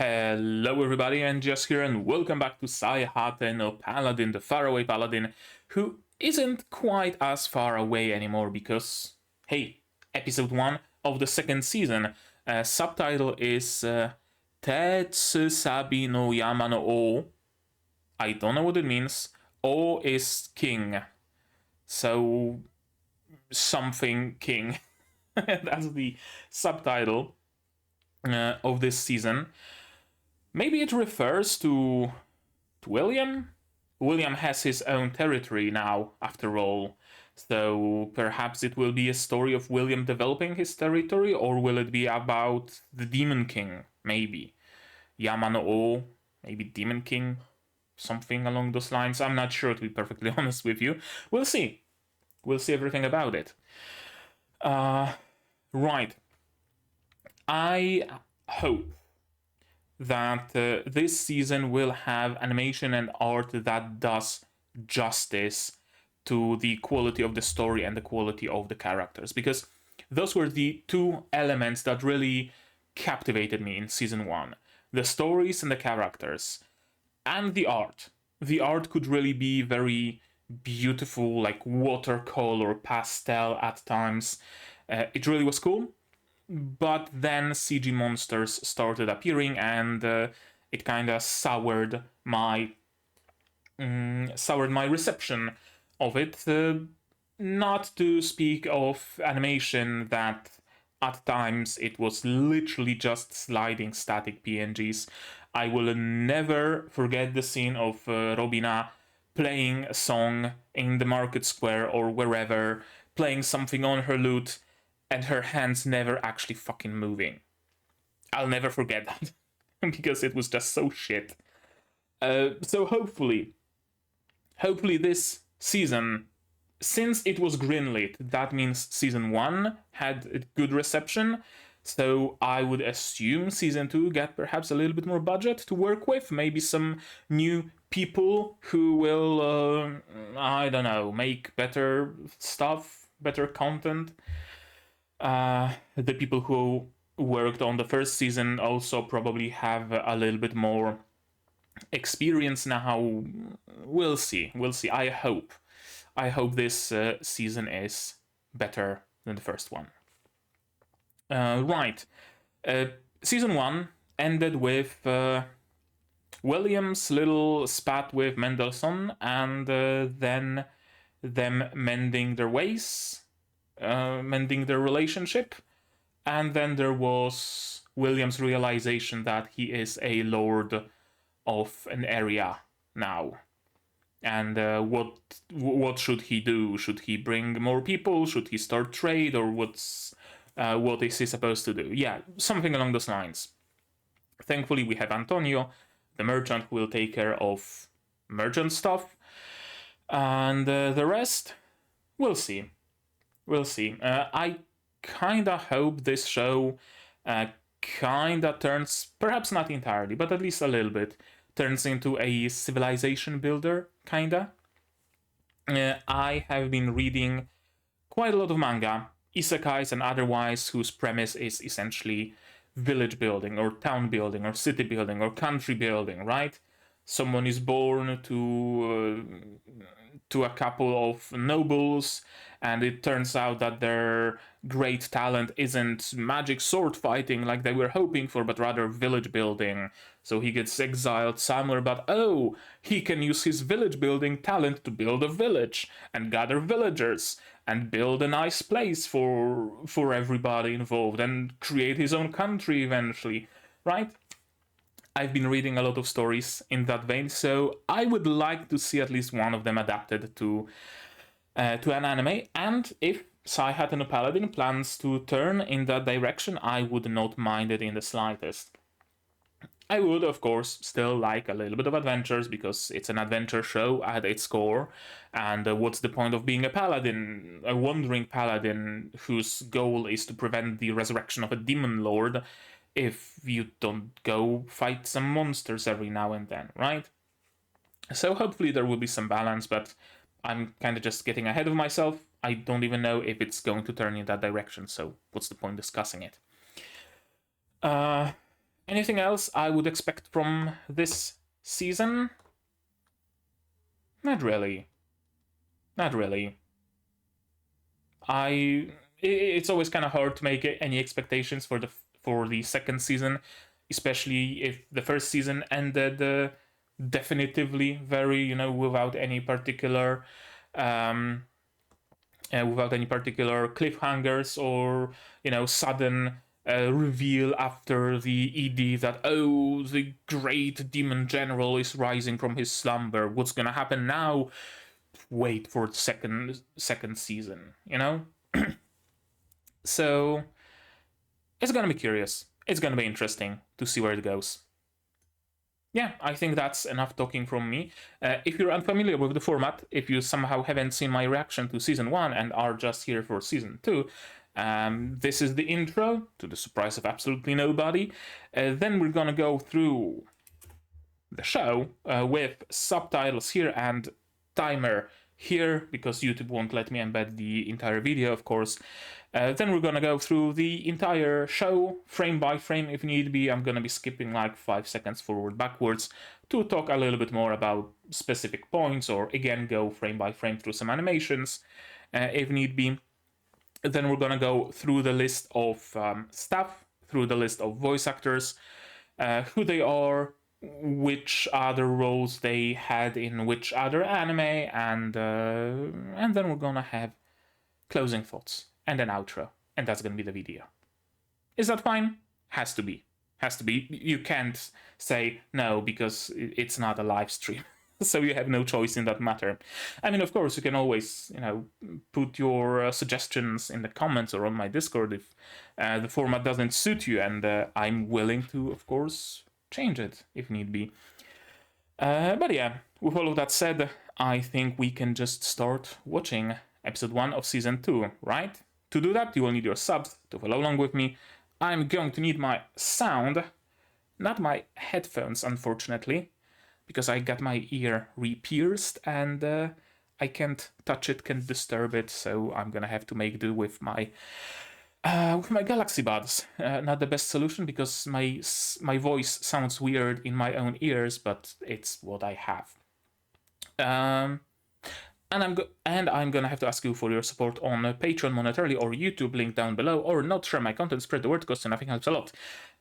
Hello everybody, and just here, and welcome back to Saihate no Paladin, the Faraway Paladin, who isn't quite as far away anymore because, hey, episode 1 of the second season, subtitle is Tetsusabi no Yama no O. I don't know what it means. O is king, so something king. That's the subtitle of this season. Maybe it refers to William? William has his own territory now, after all. So perhaps it will be a story of William developing his territory, or will it be about the Demon King? Maybe. Yama no O, maybe Demon King? Something along those lines. I'm not sure, to be perfectly honest with you. We'll see. We'll see everything about it. Right. I hope that this season will have animation and art that does justice to the quality of the story and the quality of the characters, because those were the two elements that really captivated me in season 1. The stories and the characters, and the art. The art could really be very beautiful, like watercolor, pastel at times. It really was cool. But then CG monsters started appearing, and it kind of soured my reception of it. Not to speak of animation, that at times it was literally just sliding static PNGs. I will never forget the scene of Robina playing a song in the market square or wherever, playing something on her lute, and her hands never actually fucking moving. I'll never forget that, because it was just so shit. So hopefully this season, since it was greenlit, that means season 1 had a good reception, so I would assume season 2 get perhaps a little bit more budget to work with, maybe some new people who will, I don't know, make better stuff, better content. The people who worked on the first season also probably have a little bit more experience now. We'll see. I hope this season is better than the first one. Right. Season 1 ended with William's little spat with Mendelssohn, and then them mending their ways, mending their relationship, and then there was William's realization that he is a lord of an area now, and what should he do? Should he bring more people? Should he start trade, or what is he supposed to do? Yeah, something along those lines. Thankfully, we have Antonio, the merchant, who will take care of merchant stuff, and the rest, we'll see. I kinda hope this show kinda turns, perhaps not entirely, but at least a little bit, turns into a civilization builder, kinda. I have been reading quite a lot of manga, isekais and otherwise, whose premise is essentially village building, or town building, or city building, or country building, right? Someone is born to a couple of nobles, and it turns out that their great talent isn't magic sword fighting like they were hoping for, but rather village building. So he gets exiled somewhere, but oh, he can use his village building talent to build a village and gather villagers and build a nice place for everybody involved and create his own country eventually, right? I've been reading a lot of stories in that vein, so I would like to see at least one of them adapted to an anime, and if Saihate no Paladin plans to turn in that direction, I would not mind it in the slightest. I would, of course, still like a little bit of adventures, because it's an adventure show at its core, and what's the point of being a paladin, a wandering paladin whose goal is to prevent the resurrection of a demon lord, if you don't go fight some monsters every now and then, right? So hopefully there will be some balance, but I'm kind of just getting ahead of myself. I don't even know if it's going to turn in that direction, so what's the point discussing it? Anything else I would expect from this season? Not really. Not really. It's always kind of hard to make any expectations for the second season, especially if the first season ended definitively very, without any particular cliffhangers or sudden reveal after the ED that, oh, the great demon general is rising from his slumber. What's gonna happen now? Wait for the second season, So it's gonna be curious. It's gonna be interesting to see where it goes. Yeah, I think that's enough talking from me. If you're unfamiliar with the format, if you somehow haven't seen my reaction to Season 1 and are just here for Season 2, this is the intro, to the surprise of absolutely nobody. Then we're gonna go through the show with subtitles here and timer here, because YouTube won't let me embed the entire video, of course. Then we're gonna go through the entire show, frame by frame if need be. I'm gonna be skipping like 5 seconds forward, backwards, to talk a little bit more about specific points, or again, go frame by frame through some animations if need be. Then we're gonna go through the list of staff, through the list of voice actors, who they are, which other roles they had in which other anime, and then we're gonna have closing thoughts and an outro, and that's gonna be the video. Is that fine? Has to be. Has to be. You can't say no because it's not a live stream. So you have no choice in that matter. I mean, of course, you can always, put your suggestions in the comments or on my Discord if the format doesn't suit you, and I'm willing to, of course, change it if need be. But yeah, with all of that said, I think we can just start watching episode 1 of season 2, right? To do that, you will need your subs to follow along with me. I'm going to need my sound, not my headphones, unfortunately, because I got my ear re-pierced and I can't touch it, can't disturb it, so I'm gonna have to make do with my Galaxy Buds. Not the best solution because my voice sounds weird in my own ears, but it's what I have. And I'm gonna have to ask you for your support on Patreon monetarily or YouTube, link down below, or not share my content, spread the word, because nothing helps a lot.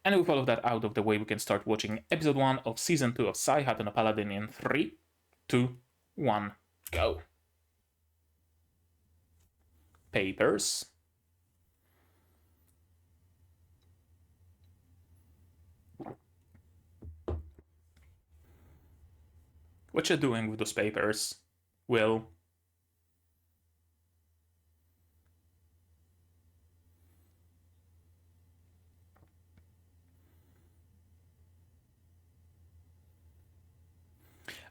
And with all of that out of the way, we can start watching episode 1 of season 2 of Saihate no Paladin in 3, 2, 1, go. Papers. What you doing with those papers, Will?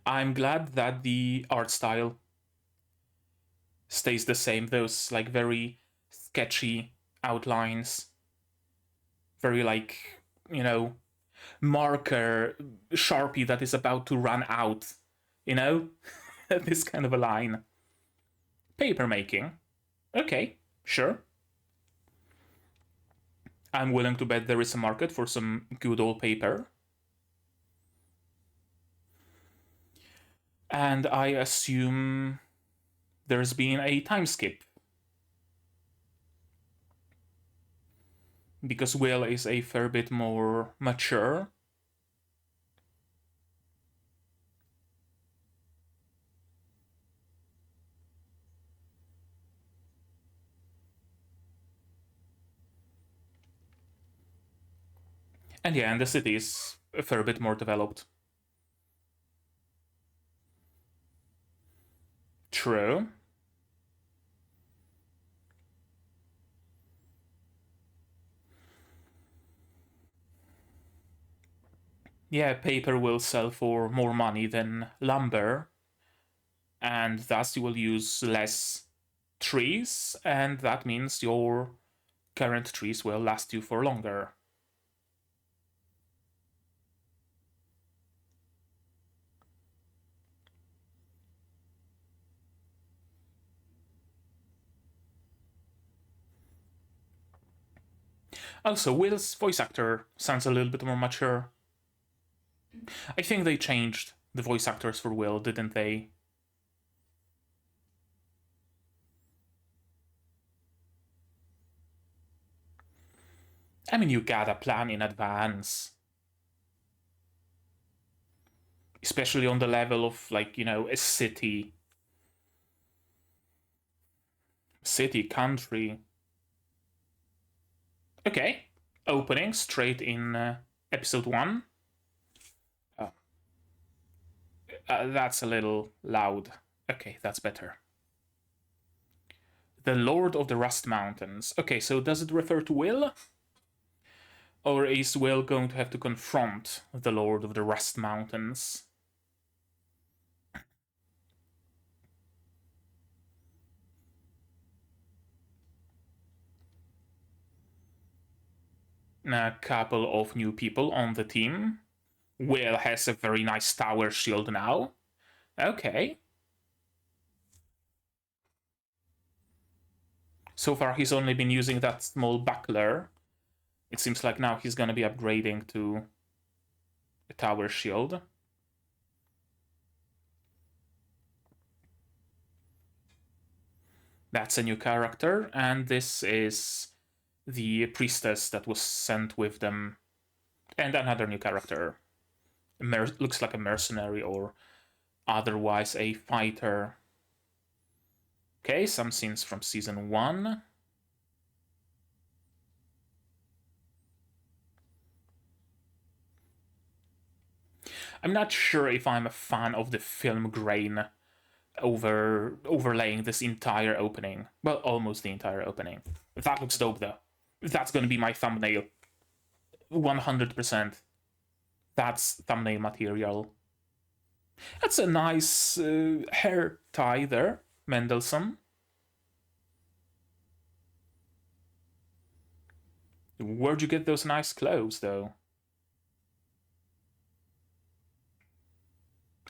I'm glad that the art style stays the same. Those like very sketchy outlines, very like, marker Sharpie that is about to run out, this kind of a line. Paper making. Okay, sure. I'm willing to bet there is a market for some good old paper. And I assume there's been a time skip, because Will is a fair bit more mature. And yeah, and the city is a fair bit more developed. True. Yeah, paper will sell for more money than lumber, and thus you will use less trees, and that means your current trees will last you for longer. Also, Will's voice actor sounds a little bit more mature. I think they changed the voice actors for Will, didn't they? I mean, you gotta plan in advance. Especially on the level of, like, you know, a city. City, country. Okay. Opening straight in episode 1. Oh. That's a little loud. Okay, that's better. The Lord of the Rust Mountains. Okay, so does it refer to Will? Or is Will going to have to confront the Lord of the Rust Mountains? A couple of new people on the team. Will has a very nice tower shield now. Okay. So far he's only been using that small buckler. It seems like now he's gonna be upgrading to a tower shield. That's a new character, and this is the priestess that was sent with them. And another new character. Looks like a mercenary or otherwise a fighter. Okay, some scenes from season 1. I'm not sure if I'm a fan of the film grain overlaying this entire opening. Well, almost the entire opening. That looks dope though. That's gonna be my thumbnail. 100%. That's thumbnail material. That's a nice hair tie there, Mendelssohn. Where'd you get those nice clothes, though?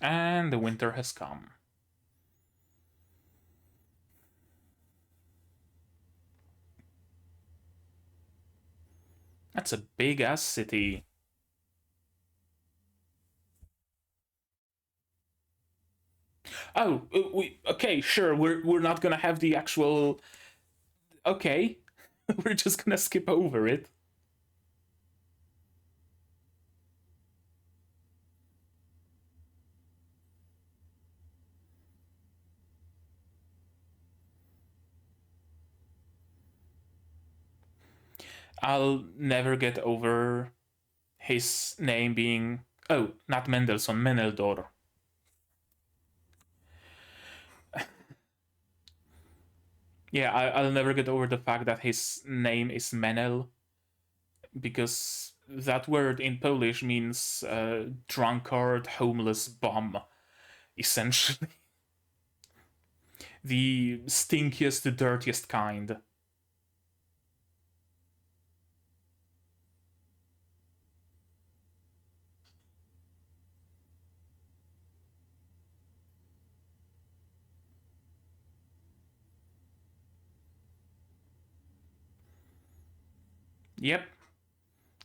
And the winter has come. That's a big-ass city. Oh, okay, sure. We're not gonna have the actual. Okay, we're just gonna skip over it. I'll never get over his name being. Oh, not Mendelssohn, Meneldor. Yeah, I'll never get over the fact that his name is Menel, because that word in Polish means drunkard, homeless bum, essentially. The stinkiest, the dirtiest kind. Yep.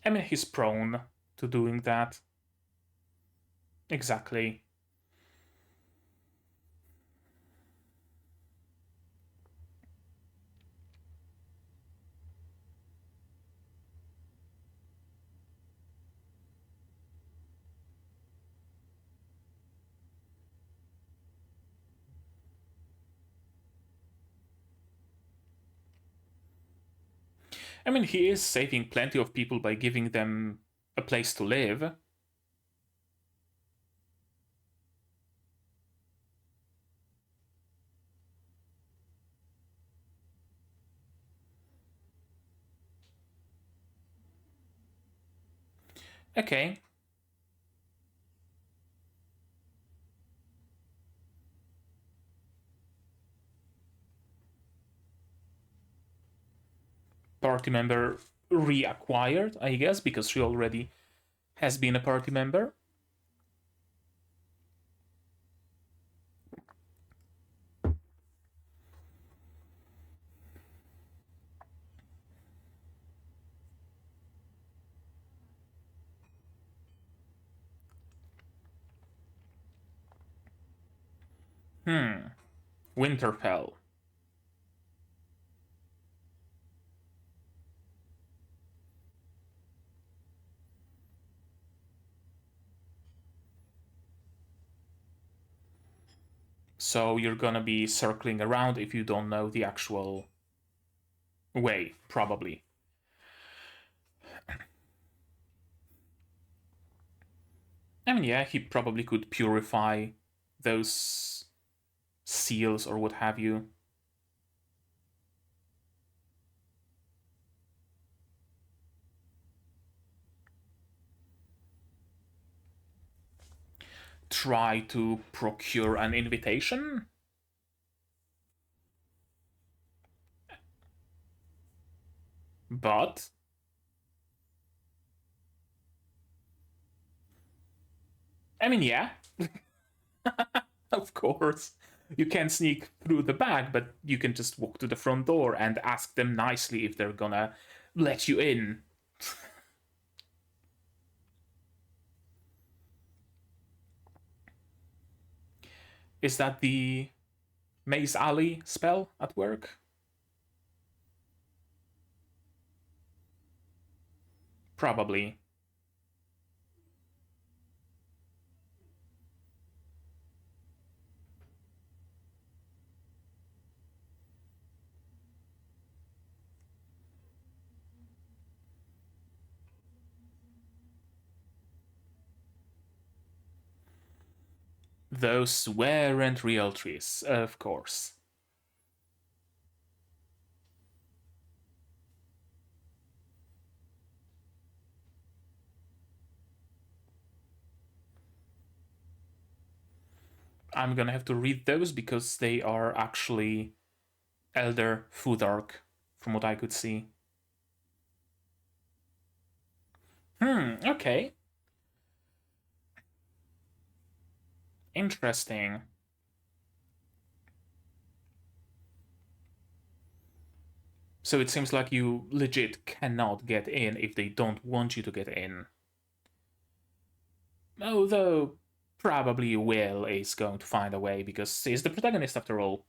I mean, he's prone to doing that. Exactly. I mean, he is saving plenty of people by giving them a place to live. Okay. Party member reacquired, I guess, because she already has been a party member. Winterfell. So you're gonna be circling around if you don't know the actual way, probably. I mean, yeah, he probably could purify those seals or what have you. Try to procure an invitation? But I mean, yeah. Of course. You can sneak through the back, but you can just walk to the front door and ask them nicely if they're gonna let you in. Is that the Maze Alley spell at work? Probably. Those weren't real trees, of course. I'm gonna have to read those because they are actually Elder Futhark, from what I could see. Okay. Interesting. So it seems like you legit cannot get in if they don't want you to get in. Although, probably Will is going to find a way because he's the protagonist after all.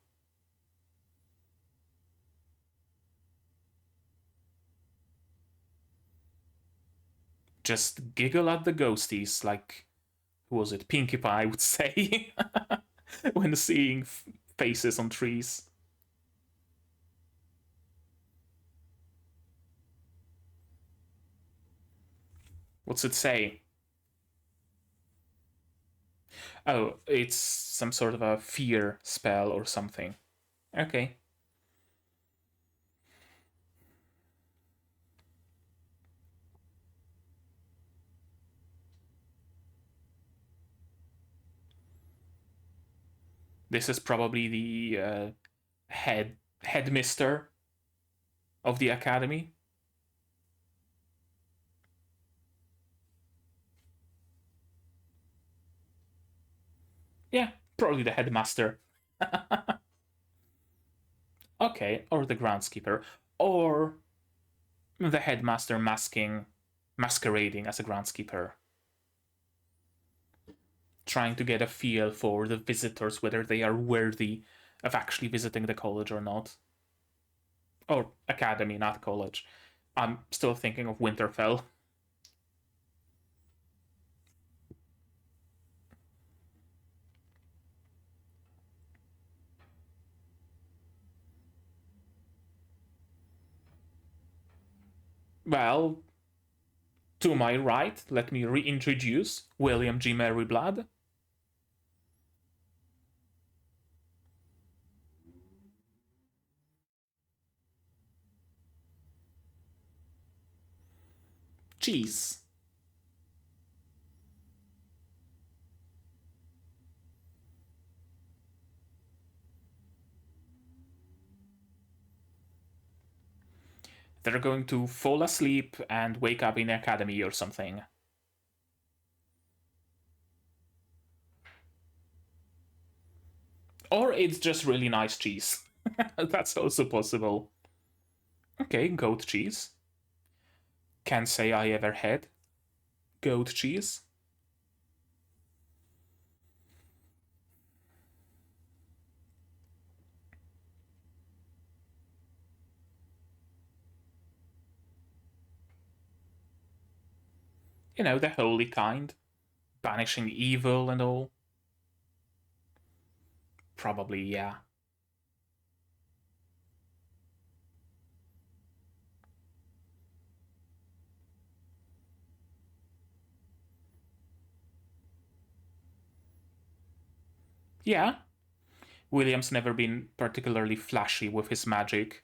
Just giggle at the ghosties, like, who was it? Pinkie Pie would say when seeing faces on trees. What's it say? Oh, it's some sort of a fear spell or something. Okay. This is probably the headmister of the academy. Yeah, probably the headmaster. Okay, or the groundskeeper, or the headmaster masquerading as a groundskeeper, trying to get a feel for the visitors, whether they are worthy of actually visiting the college or not. Or academy, not college. I'm still thinking of Winterfell. Well, to my right, let me reintroduce William G. Merryblood. Cheese. They're going to fall asleep and wake up in the academy or something. Or it's just really nice cheese. That's also possible. Okay, goat cheese. Can't say I ever had goat cheese. You know, the holy kind. Banishing evil and all. Probably, yeah. Yeah. William's never been particularly flashy with his magic.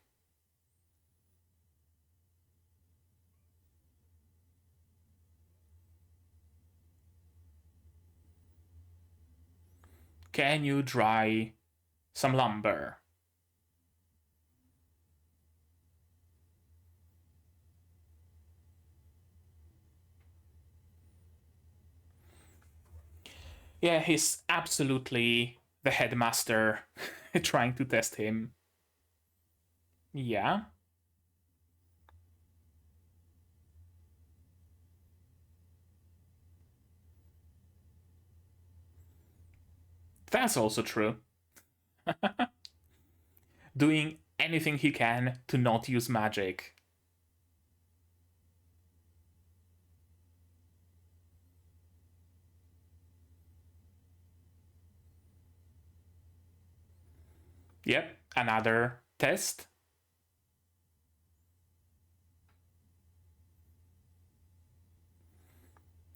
Can you dry some lumber? Yeah, he's absolutely the headmaster trying to test him. Yeah. That's also true. Doing anything he can to not use magic. Yep, another test.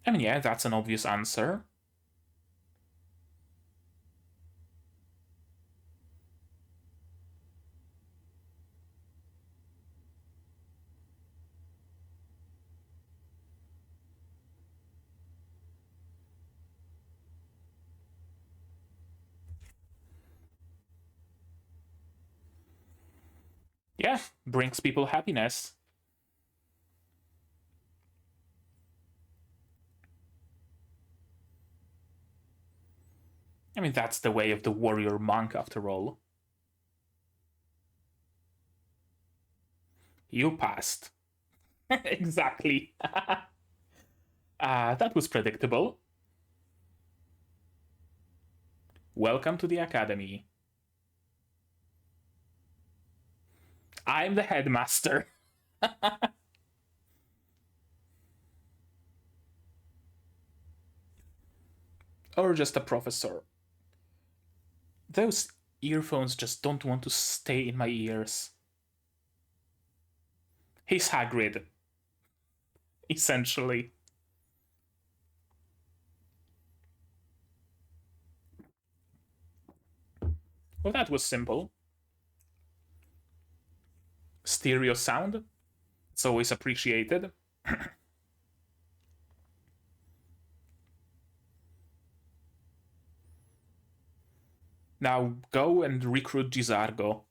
I mean, yeah, that's an obvious answer. Yeah, brings people happiness. I mean, that's the way of the warrior monk, after all. You passed. Exactly. That was predictable. Welcome to the academy. I'm the headmaster. Or just a professor. Those earphones just don't want to stay in my ears. He's Hagrid, essentially. Well, that was simple. Stereo sound. It's always appreciated. Now go and recruit Gizargo.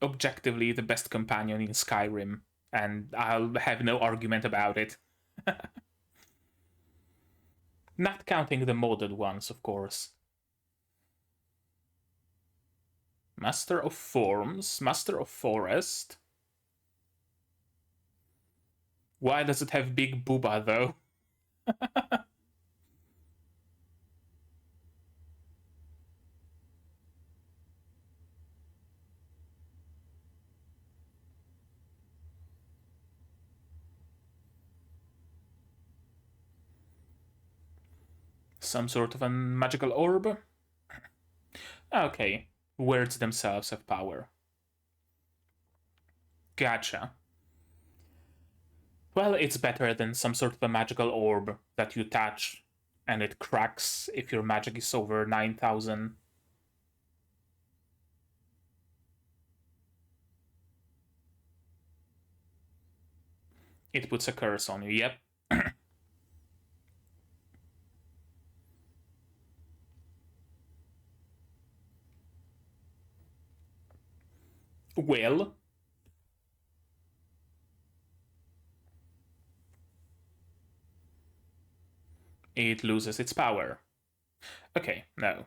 Objectively the best companion in Skyrim, and I'll have no argument about it. Not counting the modded ones, of course. Master of Forms, Master of Forest. Why does it have Big Booba, though? Some sort of a magical orb? Okay, words themselves have power. Gotcha. Well, it's better than some sort of a magical orb that you touch and it cracks if your magic is over 9,000. It puts a curse on you, yep. Well, it loses its power. Okay, no.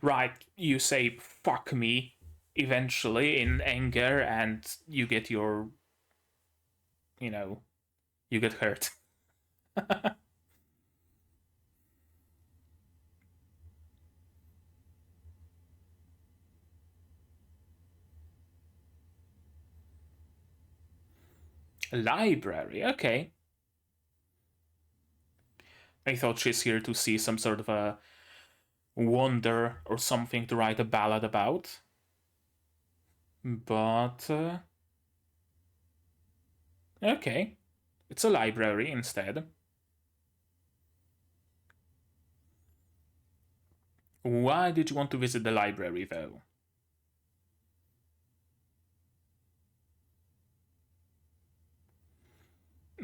Right, you say fuck me eventually in anger and you get your, you know, you get hurt. A library, okay. I thought she's here to see some sort of a wonder or something to write a ballad about. But... okay. It's a library instead. Why did you want to visit the library, though?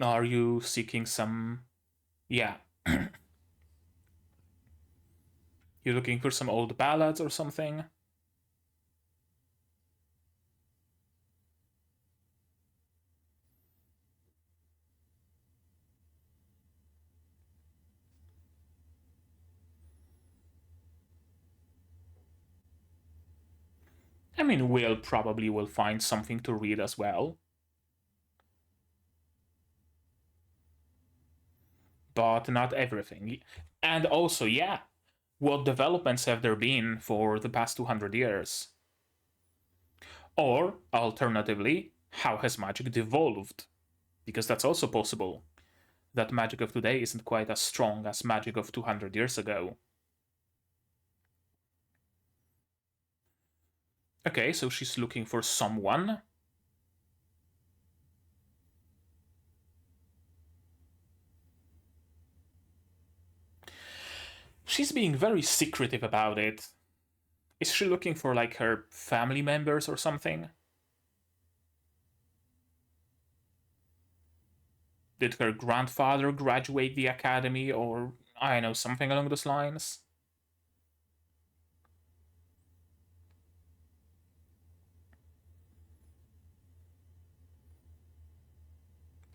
Are you seeking some... yeah. You're looking for some old ballads or something? I mean, Will probably will find something to read as well. But not everything. And also, yeah, what developments have there been for the past 200 years? Or, alternatively, how has magic devolved? Because that's also possible. That magic of today isn't quite as strong as magic of 200 years ago. Okay, so she's looking for someone. She's being very secretive about it. Is she looking for, like, her family members or something? Did her grandfather graduate the academy, or, I don't know, something along those lines?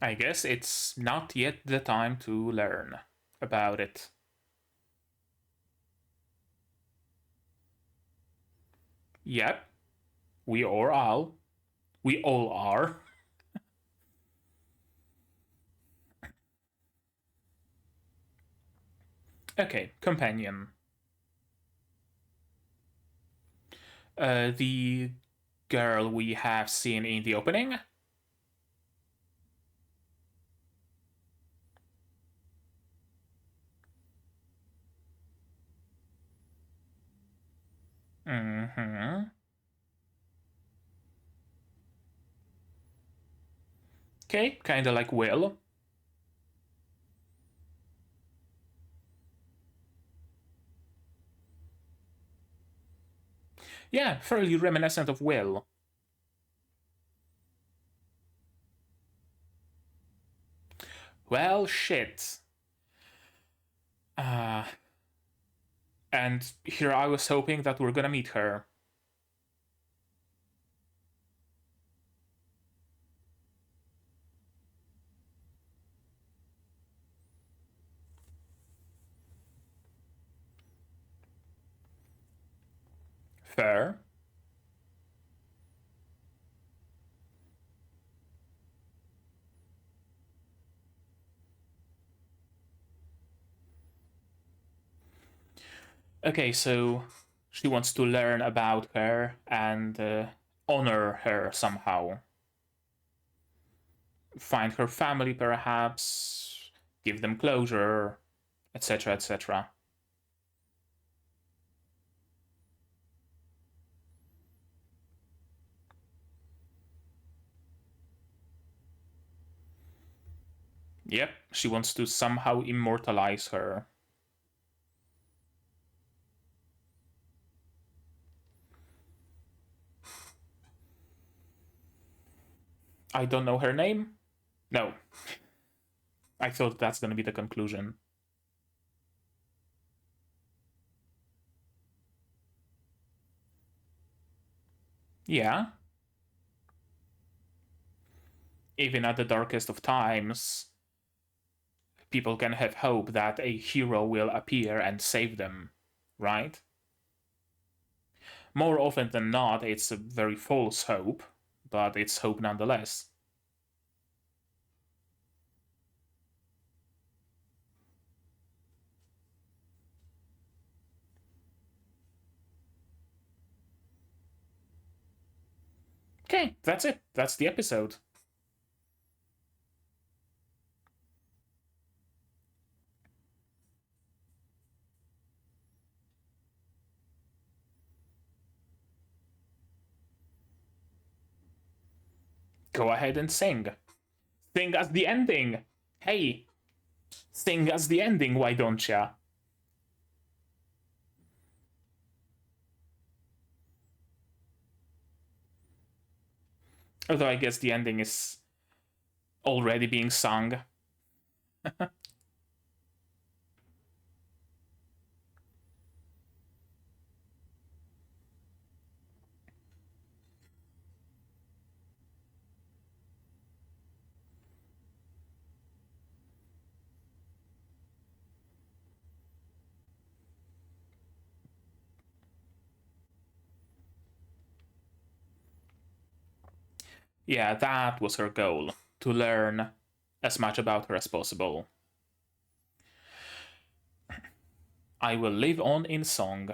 I guess it's not yet the time to learn about it. Yep, we are all. We all are. Okay, companion. The girl we have seen in the opening? Mm-hmm. Okay, kinda like Will. Yeah, fairly reminiscent of Will. Well, shit. And here I was hoping that we're gonna meet her. Fair. Okay, so she wants to learn about her and honor her somehow. Find her family, perhaps, give them closure, etc., etc. Yep, she wants to somehow immortalize her. I don't know her name? No. I thought that's gonna be the conclusion. Yeah. Even at the darkest of times, people can have hope that a hero will appear and save them, right? More often than not, it's a very false hope, but it's hope nonetheless. Okay, that's it. That's the episode. go ahead and sing. Sing as the ending. Hey, sing as the ending, why don't ya? Although I guess the ending is already being sung. Yeah, that was her goal, to learn as much about her as possible. I will live on in song.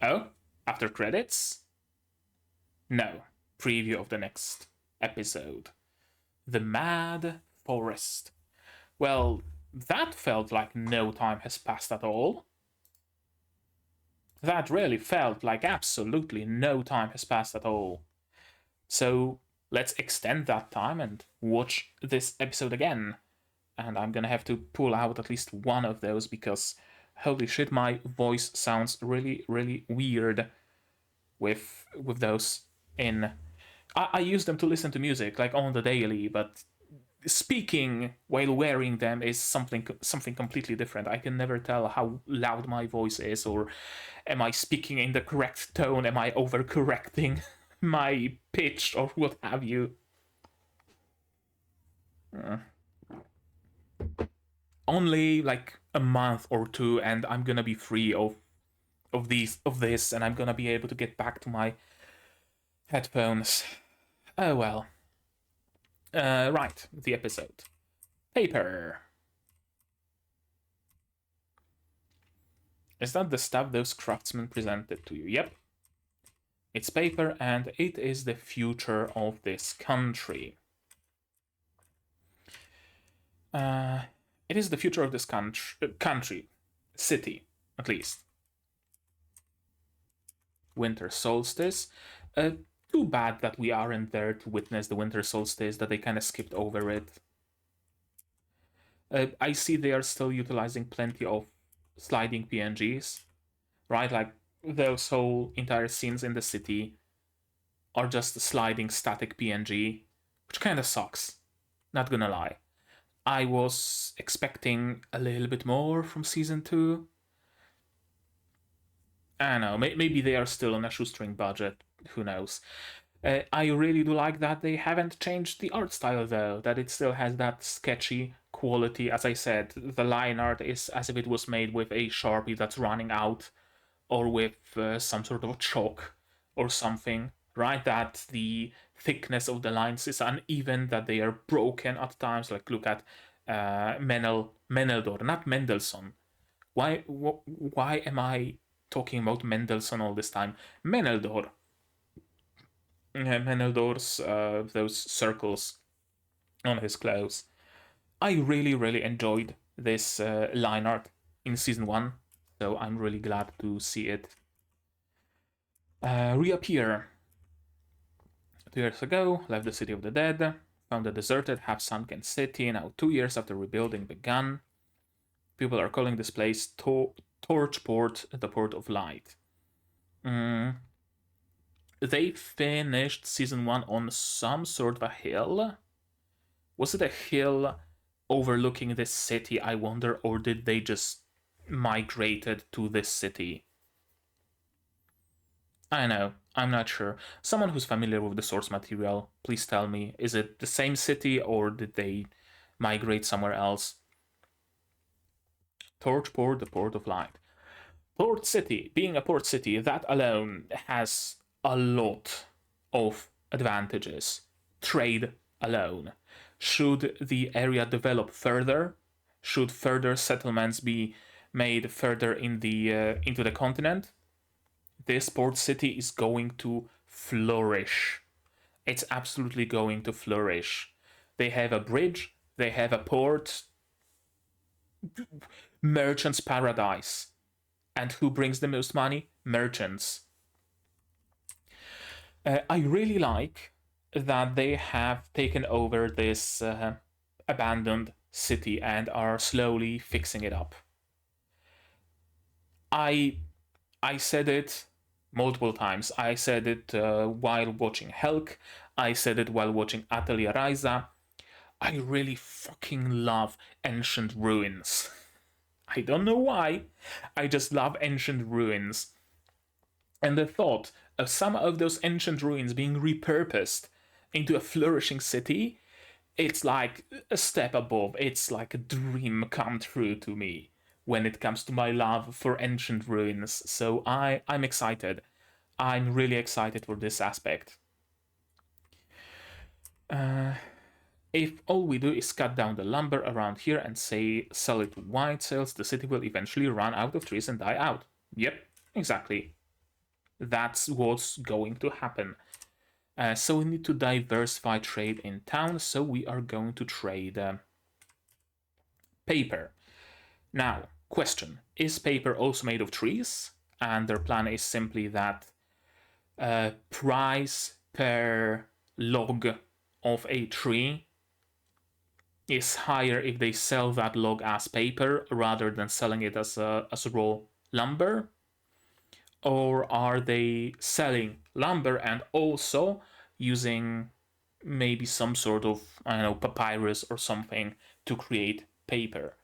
Oh, after credits? No, preview of the next episode. The Mad Forest. Well, that felt like no time has passed at all. That really felt like absolutely no time has passed at all. So let's extend that time and watch this episode again. And I'm gonna have to pull out at least one of those because holy shit, my voice sounds really, really weird with those in. I use them to listen to music like on the daily, but speaking while wearing them is something completely different. I can never tell how loud my voice is, or am I speaking in the correct tone? Am I overcorrecting my pitch or what have you? Only like a month or two, and I'm gonna be free of this, and I'm gonna be able to get back to my headphones. Oh well. Right, the episode. Paper. Is that the stuff those craftsmen presented to you? Yep. It's paper, and it is the future of this country. It is the future of this country. City, at least. Winter solstice. Too bad that we aren't there to witness the winter solstice, that they kind of skipped over it. I see they are still utilizing plenty of sliding PNGs, right? Like those whole entire scenes in the city are just a sliding static PNG, which kind of sucks. Not gonna lie. I was expecting a little bit more from season 2. I don't know, maybe they are still on a shoestring budget, who knows. I really do like that they haven't changed the art style though, that it still has that sketchy quality. As I said, the line art is as if it was made with a Sharpie that's running out, or with some sort of chalk or something, right? That the thickness of the lines is uneven, that they are broken at times. Like look at Meneldor, not Mendelssohn. Why am I talking about Mendelssohn all this time? Meneldor. Meneldor's those circles on his clothes. I really, really enjoyed this line art in season 1, so I'm really glad to see it reappear. 2 years ago, left the city of the dead, found a deserted, half-sunken city. Now 2 years after rebuilding began, people are calling this place Torchport, the Port of Light. They finished season 1 on some sort of a hill. Was it a hill overlooking this city, I wonder, or did they just migrated to this city? I know, I'm not sure. Someone who's familiar with the source material, please tell me, is it the same city or did they migrate somewhere else? Torchport, the Port of Light. Port City, being a port city, that alone has a lot of advantages. Trade alone. Should the area develop further, should further settlements be made further in the into the continent, this port city is going to flourish. It's absolutely going to flourish. They have a bridge, they have a port, merchants' paradise. And who brings the most money? Merchants. I really like that they have taken over this abandoned city and are slowly fixing it up. I said it multiple times. I said it while watching Helk. I said it while watching Atelier Ryza. I really fucking love ancient ruins. I don't know why. I just love ancient ruins. And the thought of some of those ancient ruins being repurposed into a flourishing city, it's like a step above. It's like a dream come true to me when it comes to my love for ancient ruins. So I'm excited. I'm really excited for this aspect. If all we do is cut down the lumber around here and say sell it to white sales, the city will eventually run out of trees and die out. Yep, exactly. That's what's going to happen. So we need to diversify trade in town, so we are going to trade paper. Now, question, is paper also made of trees? And their plan is simply that price per log of a tree is higher if they sell that log as paper rather than selling it as raw lumber? Or are they selling lumber and also using maybe some sort of, I don't know, papyrus or something to create paper?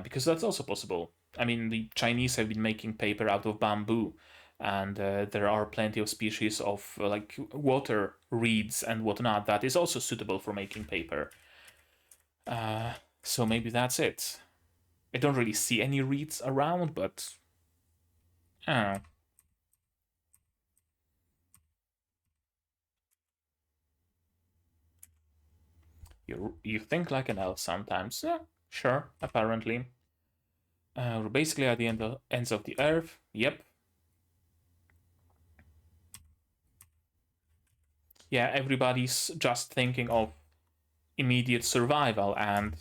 Because that's also possible. I mean, the Chinese have been making paper out of bamboo, and there are plenty of species of like water reeds and whatnot that is also suitable for making paper. So maybe that's it. I don't really see any reeds around, but I don't know. You think like an elf sometimes. Yeah, sure, apparently. We're basically at the ends of the earth. Yep. Yeah, everybody's just thinking of immediate survival, and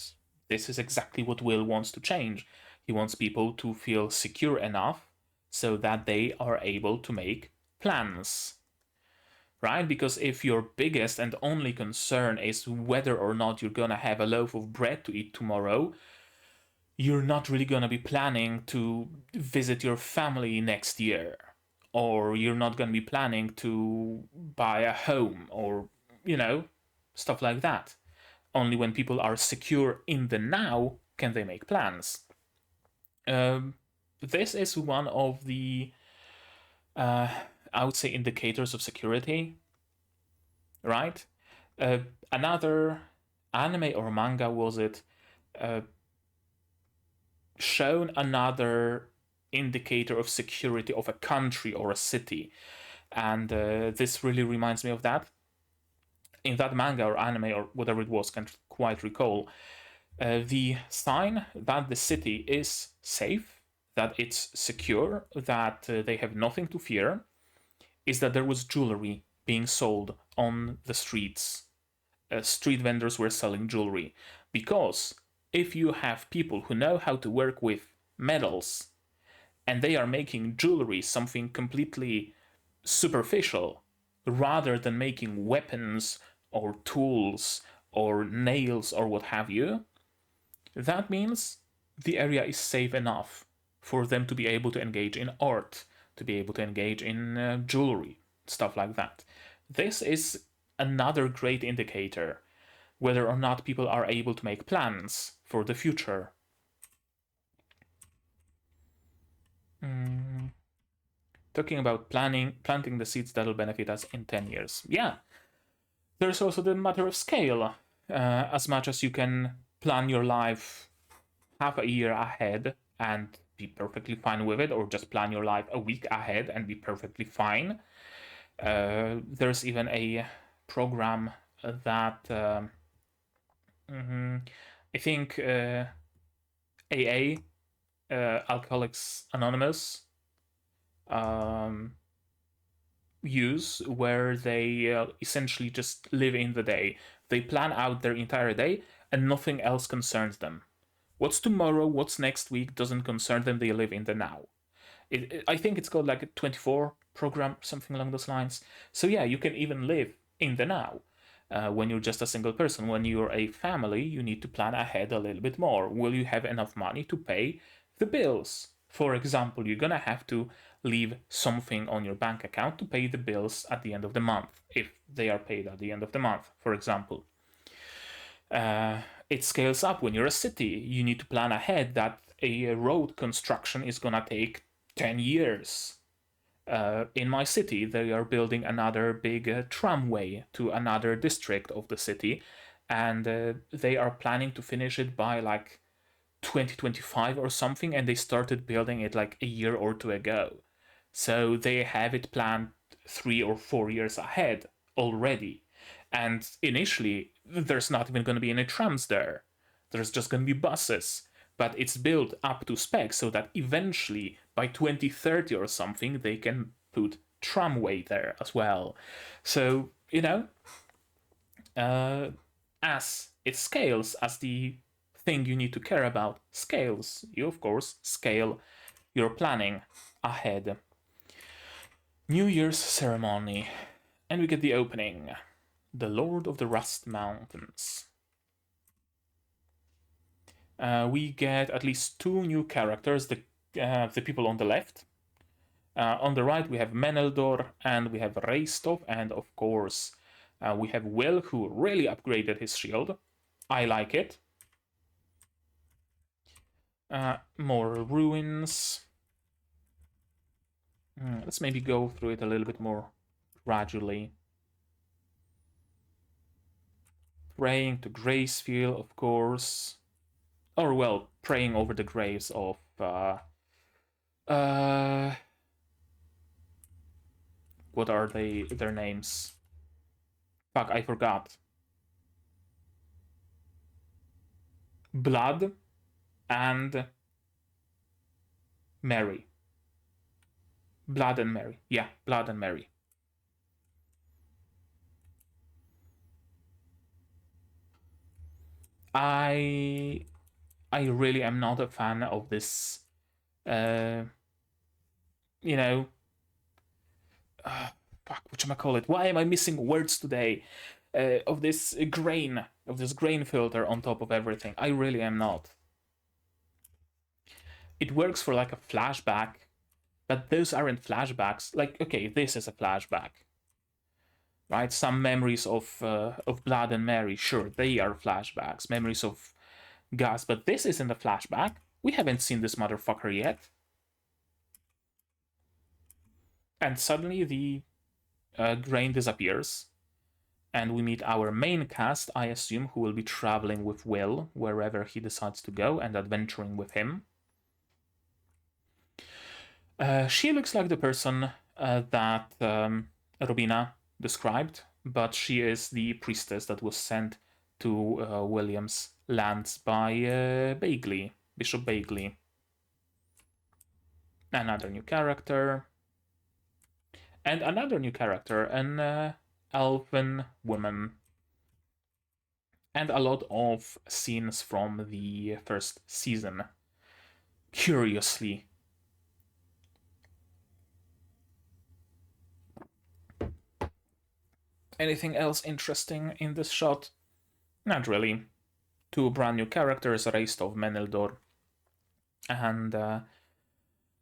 this is exactly what Will wants to change. He wants people to feel secure enough so that they are able to make plans. Right? Because if your biggest and only concern is whether or not you're gonna have a loaf of bread to eat tomorrow, you're not really gonna be planning to visit your family next year. Or you're not gonna be planning to buy a home or, stuff like that. Only when people are secure in the now can they make plans. This is one of the, I would say, indicators of security, right? Another anime or manga, was it, shown another indicator of security of a country or a city, and this really reminds me of that. In that manga or anime or whatever it was, can't quite recall, the sign that the city is safe, that it's secure, that they have nothing to fear, is that there was jewelry being sold on the streets. Street vendors were selling jewelry. Because if you have people who know how to work with metals and they are making jewelry something completely superficial rather than making weapons or tools or nails or what have you, that means the area is safe enough for them to be able to engage in art, to be able to engage in jewelry, stuff like that. This is another great indicator whether or not people are able to make plans for the future. Talking about planting the seeds that'll benefit us in 10 years. Yeah. There's also the matter of scale. As much as you can plan your life half a year ahead and be perfectly fine with it, or just plan your life a week ahead and be perfectly fine. There's even a program that I think AA, Alcoholics Anonymous, use, where they essentially just live in the day. They plan out their entire day and nothing else concerns them. What's tomorrow, what's next week doesn't concern them. They live in the now. I think it's called like 24 program, something along those lines. So yeah, you can even live in the now. When you're just a single person. When you're a family, you need to plan ahead a little bit more. Will you have enough money to pay the bills? For example, you're gonna have to leave something on your bank account to pay the bills at the end of the month, if they are paid at the end of the month, for example. It scales up when you're a city. You need to plan ahead that a road construction is gonna take 10 years. In my city, they are building another big tramway to another district of the city, and they are planning to finish it by like 2025 or something, and they started building it like a year or two ago. So they have it planned 3 or 4 years ahead already. And initially, there's not even going to be any trams there. There's just going to be buses. But it's built up to spec so that eventually, by 2030 or something, they can put tramway there as well. So, you know, as it scales, as the thing you need to care about scales, you of course scale your planning ahead. New Year's ceremony. And we get the opening. The Lord of the Rust Mountains. We get at least 2 new characters, the people on the left. On the right, we have Meneldor, and we have Reistov, and of course, we have Will, who really upgraded his shield. I like it. More ruins. Let's maybe go through it a little bit more gradually. Praying to Gracefield, of course. Or, well, praying over the graves of... what are their names? Fuck, I forgot. Blood and Mary. Blood and Mary. Yeah, Blood and Mary. I really am not a fan of this, fuck, whatchamacallit? Why am I missing words today? Of this grain filter on top of everything. I really am not. It works for like a flashback, but those aren't flashbacks. Like, okay, this is a flashback, right? Some memories of Blood and Mary, sure, they are flashbacks. Memories of Gus, but this isn't a flashback. We haven't seen this motherfucker yet. And suddenly the grain disappears, and we meet our main cast, I assume, who will be traveling with Will wherever he decides to go and adventuring with him. She looks like the person that Robina described, but she is the priestess that was sent to William's lands by Bishop Bagley. Another new character. And another new character, an elven woman. And a lot of scenes from the first season. Curiously. Anything else interesting in this shot? Not really. 2 brand new characters, Reistov, Meneldor, and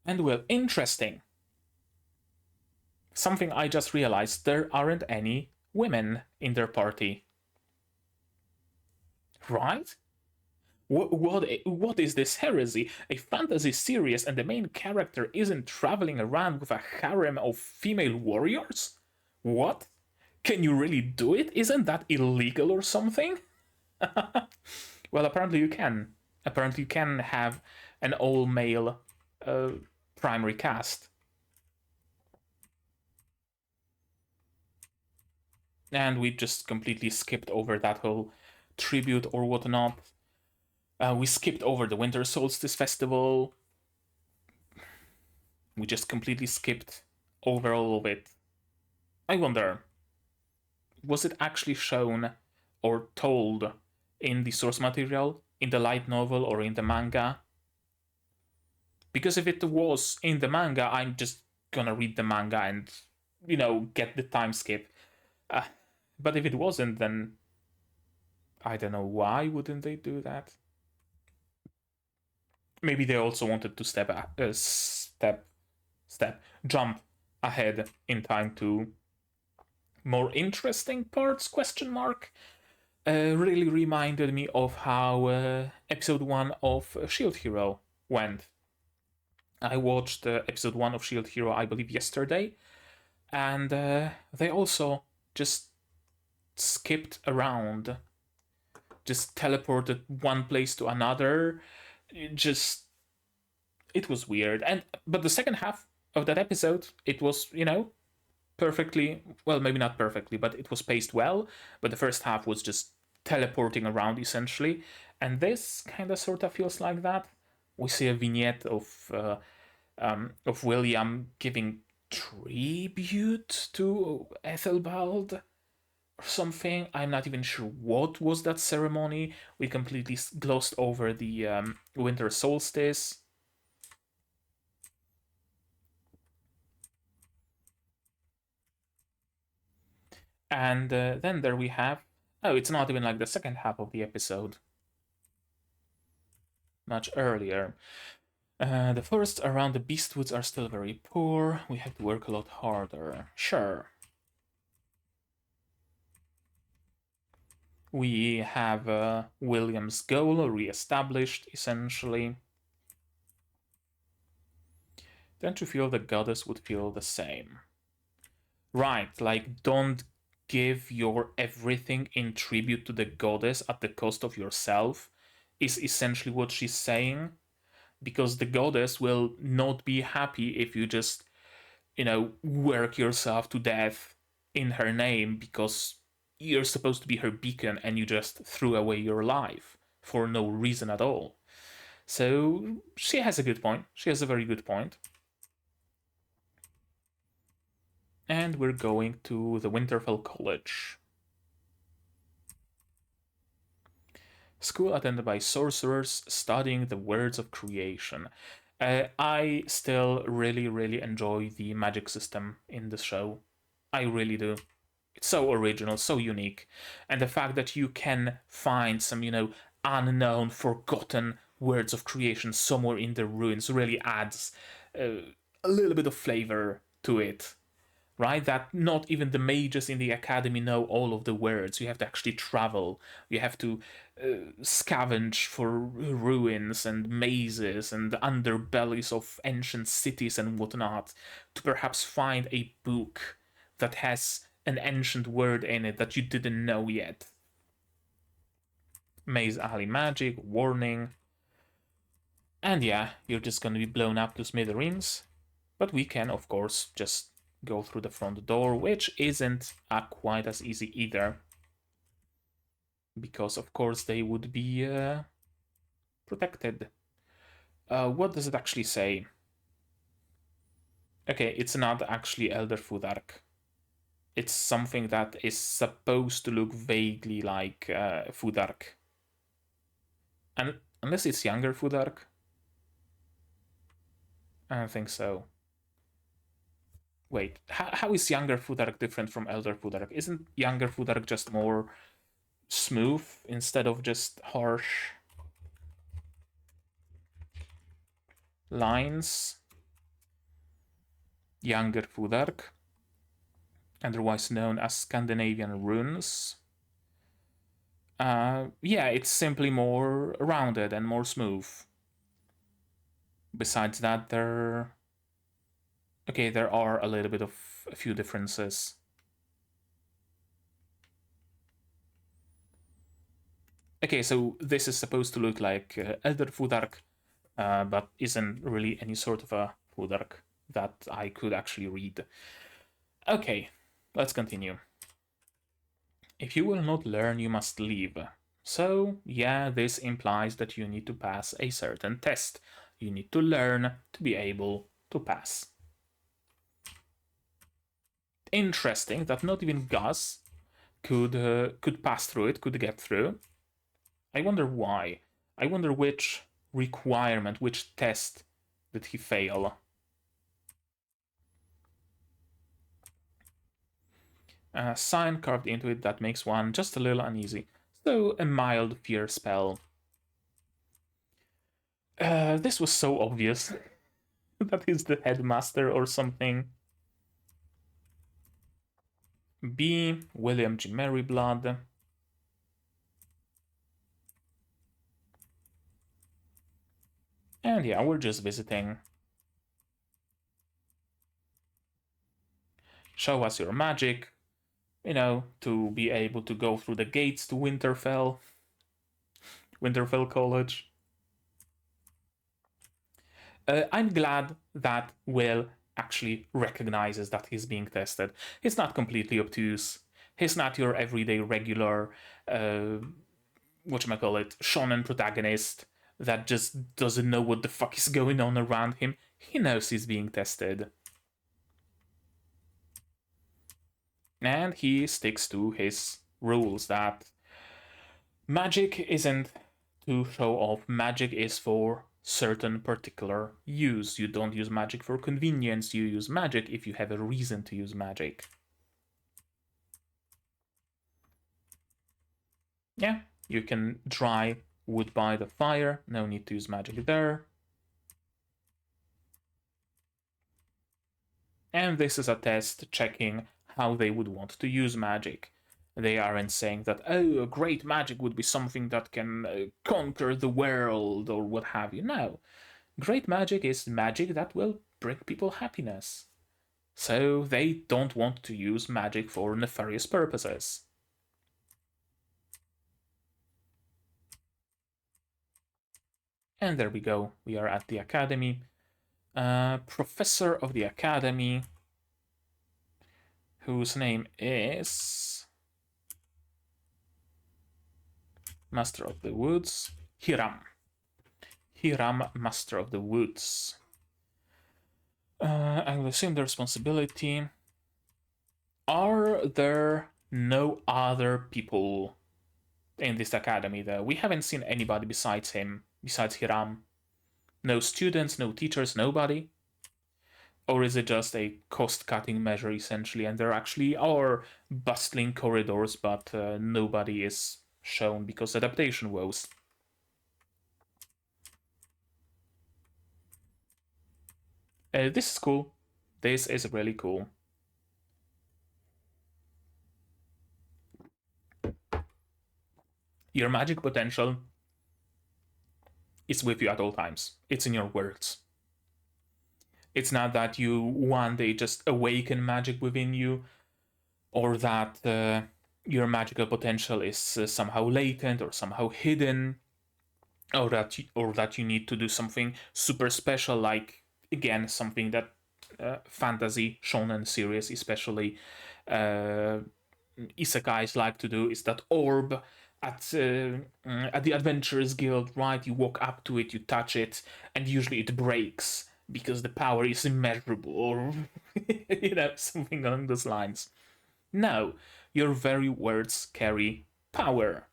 well, interesting. Something I just realized, there aren't any women in their party. Right? What is this heresy? A fantasy series and the main character isn't traveling around with a harem of female warriors? What? Can you really do it? Isn't that illegal or something? Well, apparently you can. Apparently you can have an all-male primary cast. And we just completely skipped over that whole tribute or whatnot. We skipped over the Winter Solstice Festival. We just completely skipped over all of it. I wonder, was it actually shown or told in the source material, in the light novel, or in the manga? Because if it was in the manga, I'm just gonna read the manga and, you know, get the time skip. But if it wasn't, then I don't know why wouldn't they do that. Maybe they also wanted to jump ahead in time to more interesting parts, question mark. Really reminded me of how episode 1 of Shield Hero went. I watched episode 1 of Shield Hero, I believe, yesterday, and they also just skipped around, just teleported one place to another. It was weird. But the second half of that episode, it was, you know, perfectly, well, maybe not perfectly, but it was paced well. But the first half was just teleporting around essentially, and this kind of sort of feels like that. We see a vignette of William giving tribute to Ethelbald or something. I'm not even sure what was that ceremony. We completely glossed over the winter solstice. And then there we have... Oh, it's not even like the second half of the episode. Much earlier. The forests around the Beastwoods are still very poor. We have to work a lot harder. Sure. We have William's goal re-established, essentially. Don't you feel the goddess would feel the same? Right, like, don't give your everything in tribute to the goddess at the cost of yourself, is essentially what she's saying. Because the goddess will not be happy if you just, you know, work yourself to death in her name because you're supposed to be her beacon and you just threw away your life for no reason at all. So she has a good point. She has a very good point. And we're going to the Winterfell College. School attended by sorcerers studying the words of creation. I still really enjoy the magic system in the show. I really do. It's so original, so unique. And the fact that you can find some, you know, unknown, forgotten words of creation somewhere in the ruins really adds a little bit of flavor to it. Right? That not even the mages in the academy know all of the words. You have to actually travel. You have to scavenge for ruins and mazes and underbellies of ancient cities and whatnot to perhaps find a book that has an ancient word in it that you didn't know yet. Maze Alley magic, warning. And yeah, you're just gonna be blown up to smithereens. But we can, of course, just go through the front door, which isn't quite as easy either. Because, of course, they would be protected. What does it actually say? Okay, it's not actually Elder Fudark. It's something that is supposed to look vaguely like Fudark. And unless it's younger Fudark? I don't think so. Wait, how is younger Fudark different from elder Fudark? Isn't younger Fudark just more smooth instead of just harsh lines? Younger Fudark, otherwise known as Scandinavian runes. Yeah, it's simply more rounded and more smooth. Besides that, there are a little bit of a few differences. Okay, so this is supposed to look like Elder Fudark, but isn't really any sort of a Fudark that I could actually read. Okay, let's continue. If you will not learn, you must leave. So, yeah, this implies that you need to pass a certain test. You need to learn to be able to pass. Interesting that not even Gus could pass through it, could get through. I wonder why. I wonder which requirement, which test did he fail? A sign carved into it that makes one just a little uneasy. So, a mild fear spell. This was so obvious. That he's the headmaster or something. B. William G. Merryblood. And yeah, we're just visiting. Show us your magic, you know, to be able to go through the gates to Winterfell College. I'm glad that Will actually recognizes that he's being tested. He's not completely obtuse. He's not your everyday regular, whatchamacallit, shonen protagonist that just doesn't know what the fuck is going on around him. He knows he's being tested. And he sticks to his rules that magic isn't to show off, magic is for certain particular use. You don't use magic for convenience, you use magic if you have a reason to use magic. Yeah, you can dry wood by the fire, no need to use magic there. And this is a test checking how they would want to use magic. They aren't saying that, oh, a great magic would be something that can conquer the world or what have you. No. Great magic is magic that will bring people happiness. So they don't want to use magic for nefarious purposes. And there we go. We are at the academy. Professor of the academy, whose name is Master of the Woods, Hiram. Hiram, Master of the Woods. I will assume the responsibility. Are there no other people in this academy though? We haven't seen anybody besides him, besides Hiram. No students, no teachers, nobody? Or is it just a cost-cutting measure essentially, and there actually are bustling corridors, but nobody is shown because adaptation woes? This is cool. This is really cool. Your magic potential is with you at all times. It's in your words. It's not that you one day just awaken magic within you, or that your magical potential is somehow latent or somehow hidden, or that you need to do something super special, like again something that fantasy shonen series especially isekais like to do is that orb at the Adventurers Guild, right? You walk up to it, you touch it, and usually it breaks because the power is immeasurable, or you know, something along those lines. No, your very words carry power.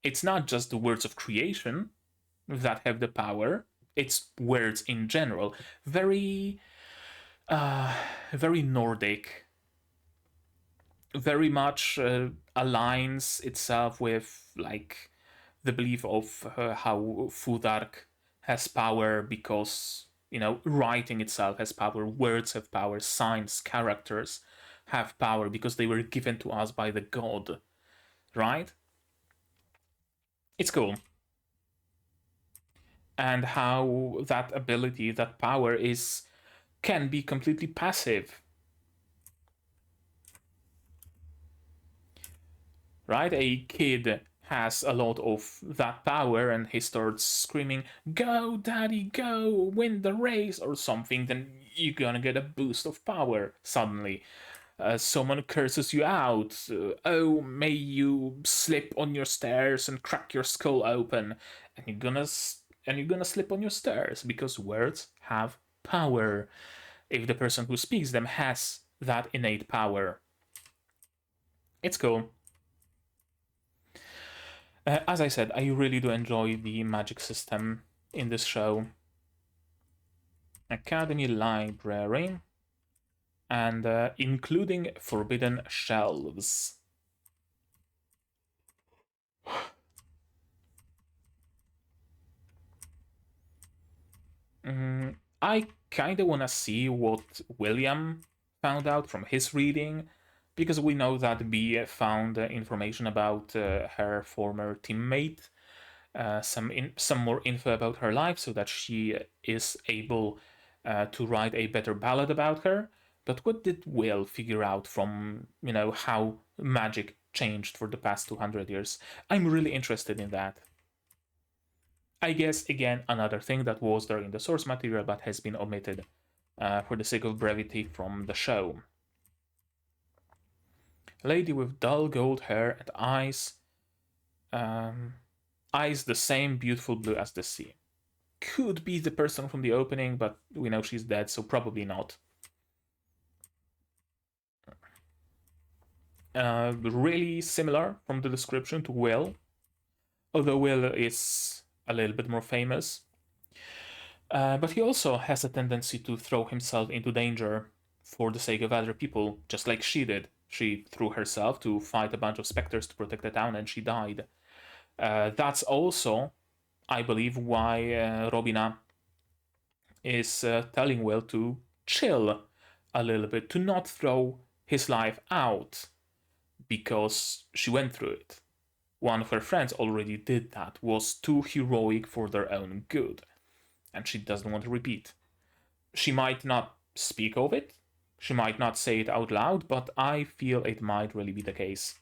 It's not just the words of creation that have the power, it's words in general. Very very Nordic, very much aligns itself with like the belief of how Fudark has power because, you know, writing itself has power, words have power, signs, characters have power because they were given to us by the god, right? It's cool. And how that ability, that power can be completely passive. Right? A kid has a lot of that power and he starts screaming, "Go, daddy, go, win the race," or something, then you're gonna get a boost of power suddenly. Someone curses you out. Oh, may you slip on your stairs and crack your skull open, and you're gonna slip on your stairs because words have power. If the person who speaks them has that innate power, it's cool. As I said, I really do enjoy the magic system in this show. Academy Library. and including forbidden shelves. I kind of want to see what William found out from his reading, because we know that B found information about her former teammate, some more info about her life, so that she is able to write a better ballad about her. But what did Will figure out from, how magic changed for the past 200 years? I'm really interested in that. I guess, again, another thing that was there in the source material but has been omitted for the sake of brevity from the show. Lady with dull gold hair and eyes. Eyes the same beautiful blue as the sea. Could be the person from the opening, but we know she's dead, so probably not. Really similar from the description to Will, although Will is a little bit more famous. But he also has a tendency to throw himself into danger for the sake of other people, just like she did. She threw herself to fight a bunch of specters to protect the town, and she died. That's also, I believe, why Robina is telling Will to chill a little bit, to not throw his life out, because she went through it. One of her friends already did that, was too heroic for their own good, and she doesn't want to repeat. She might not speak of it, she might not say it out loud, but I feel it might really be the case.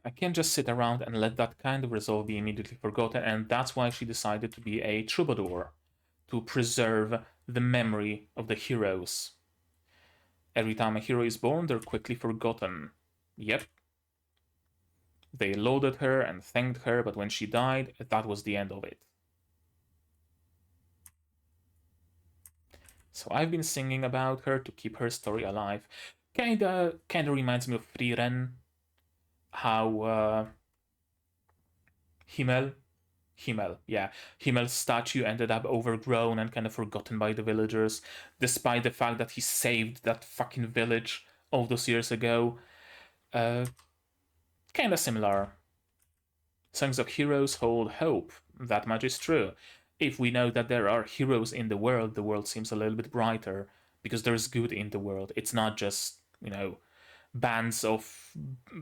I can't just sit around and let that kind of resolve be immediately forgotten, and that's why she decided to be a troubadour, to preserve the memory of the heroes. Every time a hero is born, they're quickly forgotten. Yep. They lauded her and thanked her, but when she died, that was the end of it. So I've been singing about her to keep her story alive. Kinda reminds me of Frieren, how Himmel's statue ended up overgrown and kind of forgotten by the villagers, despite the fact that he saved that fucking village all those years ago. Kinda similar. Songs of heroes hold hope. That much is true. If we know that there are heroes in the world seems a little bit brighter, because there's good in the world. It's not just, bands of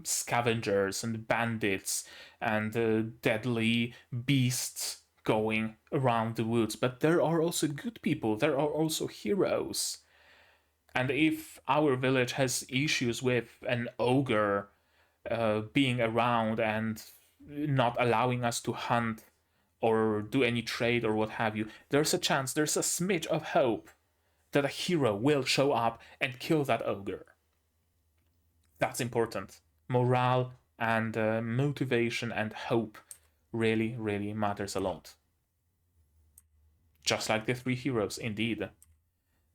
scavengers and bandits and deadly beasts going around the woods, but there are also good people, there are also heroes. And if our village has issues with an ogre being around and not allowing us to hunt or do any trade or what have you, there's a chance, there's a smidge of hope that a hero will show up and kill that ogre. That's important. Morale and motivation and hope really, really matters a lot. Just like the three heroes, indeed.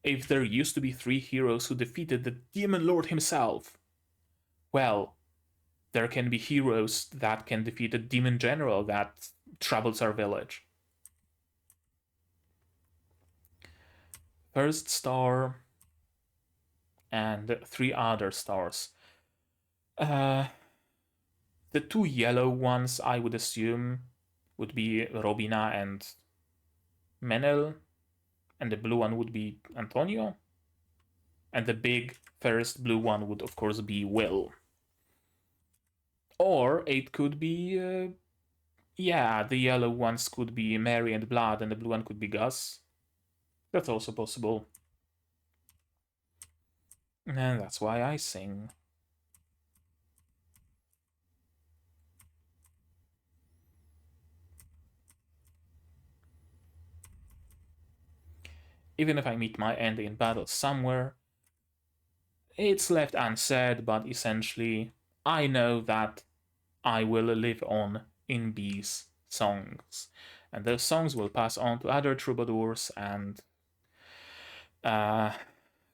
If there used to be three heroes who defeated the Demon Lord himself, well, there can be heroes that can defeat a demon general that troubles our village. First star and three other stars. The two yellow ones, I would assume, would be Robina and Menel, and the blue one would be Antonio, and the big first blue one would, of course, be Will. Or it could be, the yellow ones could be Mary and Blood, and the blue one could be Gus. That's also possible. And that's why I sing. Even if I meet my end in battle somewhere, it's left unsaid, but essentially, I know that I will live on in B's songs. And those songs will pass on to other troubadours, and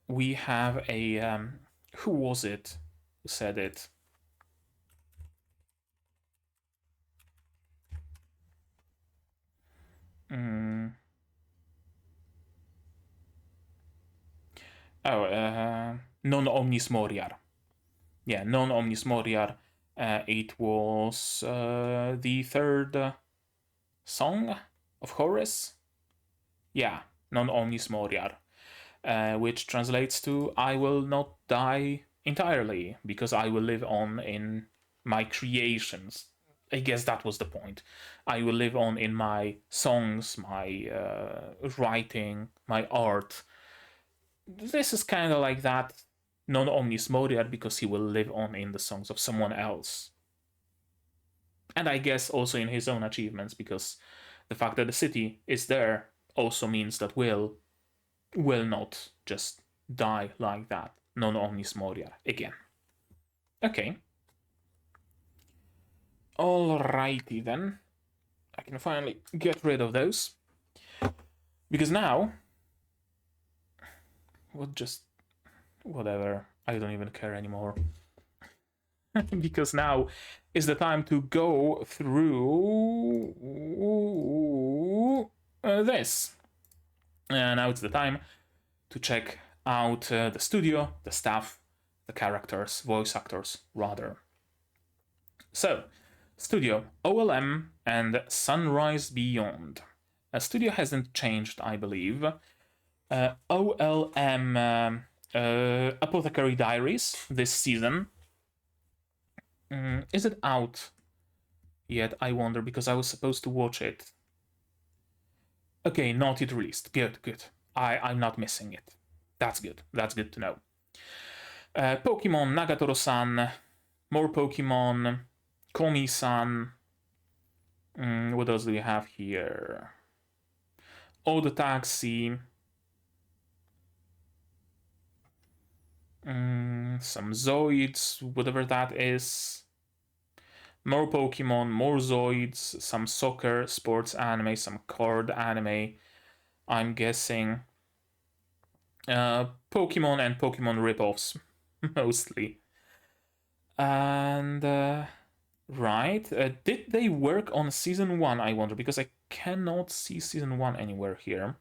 we have a. Who was it who said it? non-Omnis Moriar. Yeah, non-Omnis Moriar. It was the third song of Horus. Yeah, non-Omnis Moriar, which translates to I will not die entirely because I will live on in my creations. I guess that was the point. I will live on in my songs, my writing, my art. This is kind of like that non-Omnis Moriar because he will live on in the songs of someone else. And I guess also in his own achievements, because the fact that the city is there also means that will not just die like that. Non-Omnis Moriar again. Okay. Alrighty then. I can finally get rid of those. Because now... whatever. I don't even care anymore. Because now is the time to go through this. And now it's the time to check out the studio, the staff, the characters, voice actors, rather. So, studio, OLM and Sunrise Beyond. Studio hasn't changed, I believe. OLM Apothecary Diaries this season. Is it out yet? I wonder, because I was supposed to watch it. Okay, not yet released. Good. I'm not missing it. That's good. That's good to know. Pokemon Nagatoro-san. More Pokemon. Komi-san. What else do we have here? Odd Taxi. Some Zoids, whatever that is. More Pokemon, more Zoids, some soccer, sports anime, some card anime, I'm guessing. Pokemon and Pokemon ripoffs, mostly. And, right. Did they work on Season 1, I wonder? Because I cannot see Season 1 anywhere here.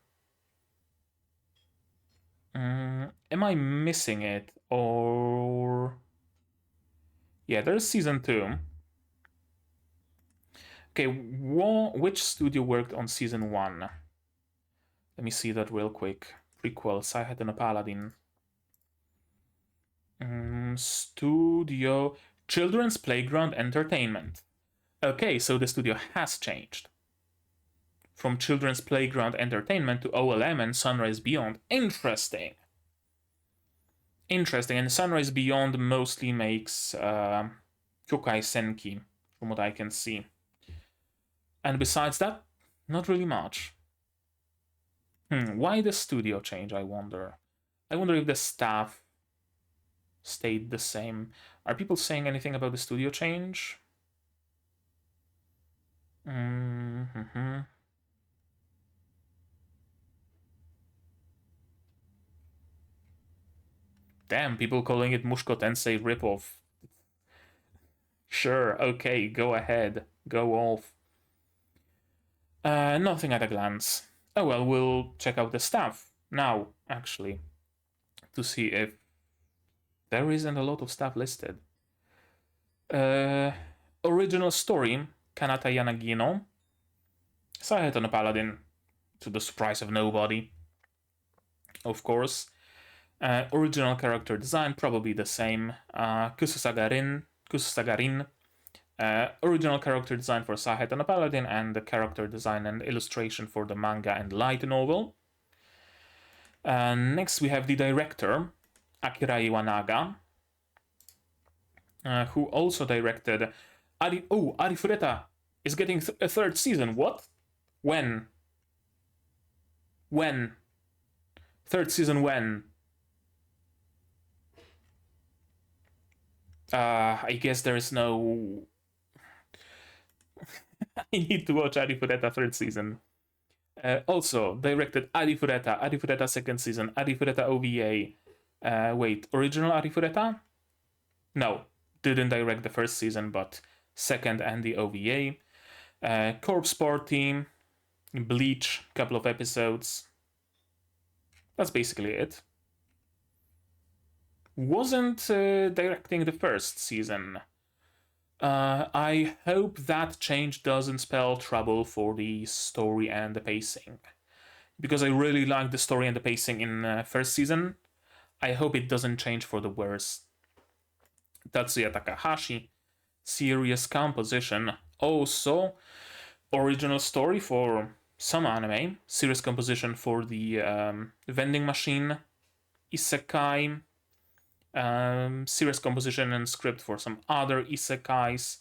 Am I missing it? Or... yeah, there's Season 2. Okay, which studio worked on Season 1? Let me see that real quick. Prequel, Saihate no Paladin. Studio... Children's Playground Entertainment. Okay, so the studio has changed. From Children's Playground Entertainment to OLM and Sunrise Beyond. Interesting. Interesting, and Sunrise Beyond mostly makes Kyokai Senki, from what I can see. And besides that, not really much. Why the studio change, I wonder? I wonder if the staff stayed the same. Are people saying anything about the studio change? Damn, people calling it Mushko Tensei ripoff. Sure, okay, go ahead. Go off. Nothing at a glance. Oh well, we'll check out the stuff now, actually, to see if there isn't a lot of stuff listed. Original story, Kanata Yanagino. Saihate no Paladin, to the surprise of nobody, of course. Original character design, probably the same. Kusasagarin. Original character design for Saihate no Paladin, and the character design and illustration for the manga and light novel. Next we have the director, Akira Iwanaga, who also directed Ari Fureta is getting a third season. What? When? Third season when? I guess there is no... I need to watch Ari Fureta third season. Also, directed Ari Fureta second season, Ari Fureta OVA. Wait, original Ari Fureta? No, didn't direct the first season, but second and the OVA. Corpse Party, Bleach, couple of episodes. That's basically it. wasn't directing the first season. I hope that change doesn't spell trouble for the story and the pacing. Because I really liked the story and the pacing in first season, I hope it doesn't change for the worse. Tatsuya Takahashi, serious composition. Also, original story for some anime, serious composition for the vending machine, isekai, serious composition and script for some other isekais,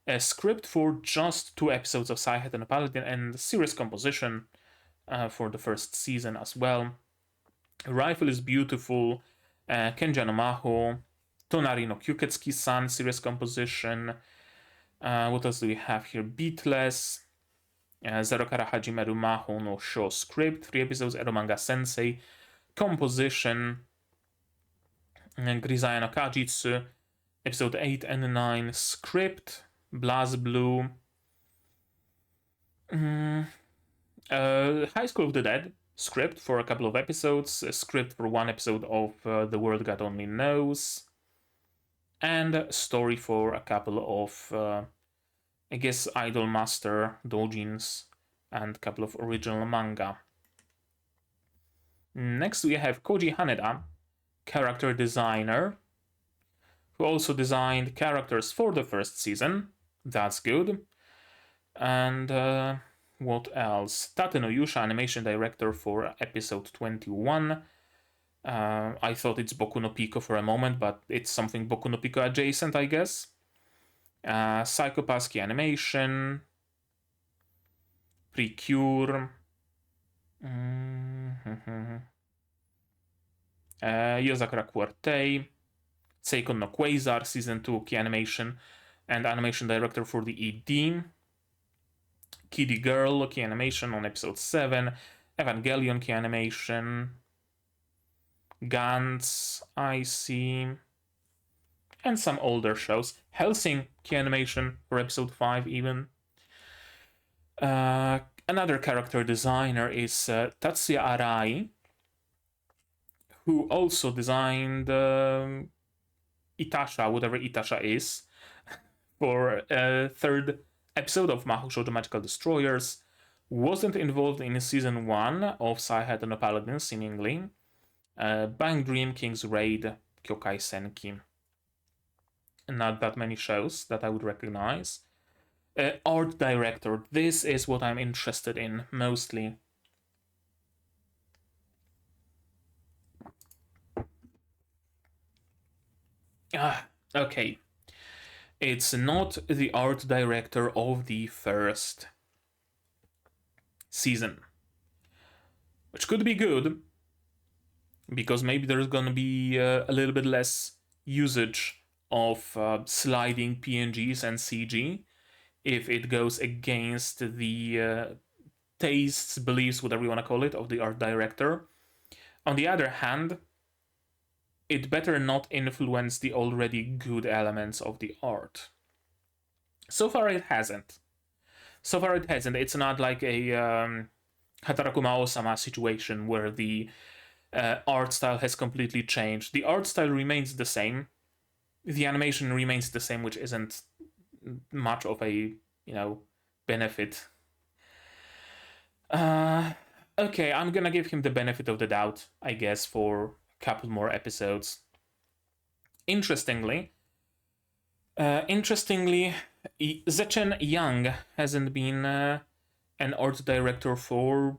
a script for just 2 episodes of Saihate no Paladin, and serious composition for the first season as well. Rifle is beautiful, Kenja no Maho, Tonari no Kyuketsuki-san, serious composition. What else do we have here? Beatless, Zero Kara Hajimeru Maho no Sho script, 3 episodes, Eromanga Sensei, composition, Grisaya no Kajitsu, episode 8 and 9, script, BlazBlue, High School of the Dead, script for a couple of episodes, a script for 1 episode of The World God Only Knows, and story for a couple of, I guess, Idol Master doujins and a couple of original manga. Next we have Koji Haneda, character designer, who also designed characters for the first season. That's good. And what else? Tate no Yusha, animation director for episode 21. I thought it's Boku no Pico for a moment, but it's something Boku no Pico adjacent, I guess. Psychopathsky animation. Precure. Yozakura Quartei. Seikon no Quasar, season 2 key animation and animation director for the ED. Kitty Girl key animation on episode 7. Evangelion key animation. Gantz, I see. And some older shows. Hellsing key animation for episode 5 even. Another character designer is Tatsuya Arai, who also designed Itasha, whatever Itasha is, for a 3rd episode of Mahou Shoujo Magical Destroyers. Wasn't involved in season 1 of Saihate no Paladin, seemingly. Bang Dream, King's Raid, Kyokai Senki. Not that many shows that I would recognize. Art director, this is what I'm interested in mostly. Okay. It's not the art director of the first season, which could be good, because maybe there's gonna be a little bit less usage of sliding PNGs and CG if it goes against the tastes, beliefs, whatever you want to call it, of the art director. On the other hand, it better not influence the already good elements of the art. So far it hasn't. It's not like a Hataraku Mao-sama situation where the art style has completely changed. The art style remains the same. The animation remains the same, which isn't much of a, benefit. Okay, I'm gonna give him the benefit of the doubt, I guess, for a couple more episodes. Interestingly, Zechen Yang hasn't been an art director for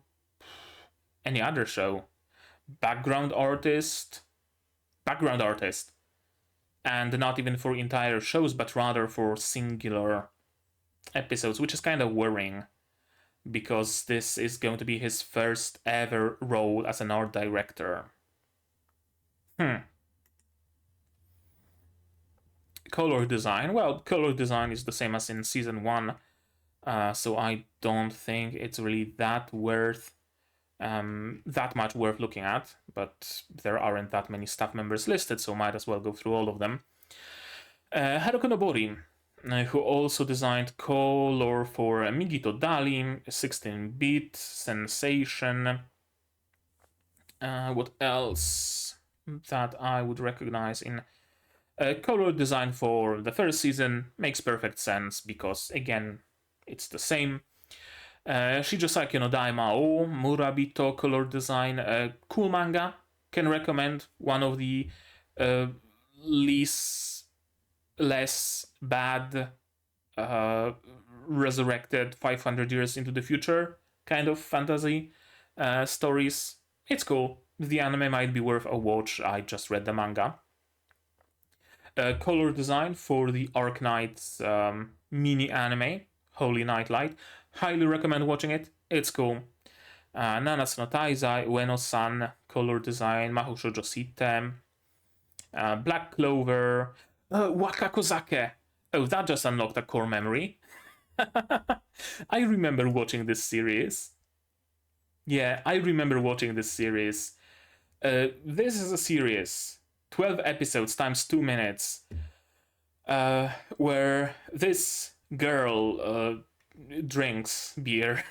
any other show. Background artist, and not even for entire shows, but rather for singular episodes, which is kind of worrying, because this is going to be his first ever role as an art director. Color design. Well, color design is the same as in season 1, so I don't think it's really that much worth looking at, but there aren't that many staff members listed, so might as well go through all of them. Haruko Nobori, who also designed color for Migito Dali, 16-bit, Sensation. What else? that I would recognize in color design for the first season. Makes perfect sense because, again, it's the same. Shijosaki no Daimao, Murabito color design, cool manga. Can recommend. One of the less bad resurrected 500 years into the future kind of fantasy stories. It's cool. The anime might be worth a watch. I just read the manga. Color design for the Arknights mini anime, Holy Nightlight. Highly recommend watching it. It's cool. Nanatsu no Taizai, Ueno-san, color design, Mahou Shoujo Site, Black Clover, Wakakozake. Oh, that just unlocked a core memory. I remember watching this series. Yeah, I remember watching this series. This is a series, 12 episodes times 2 minutes, where this girl drinks beer.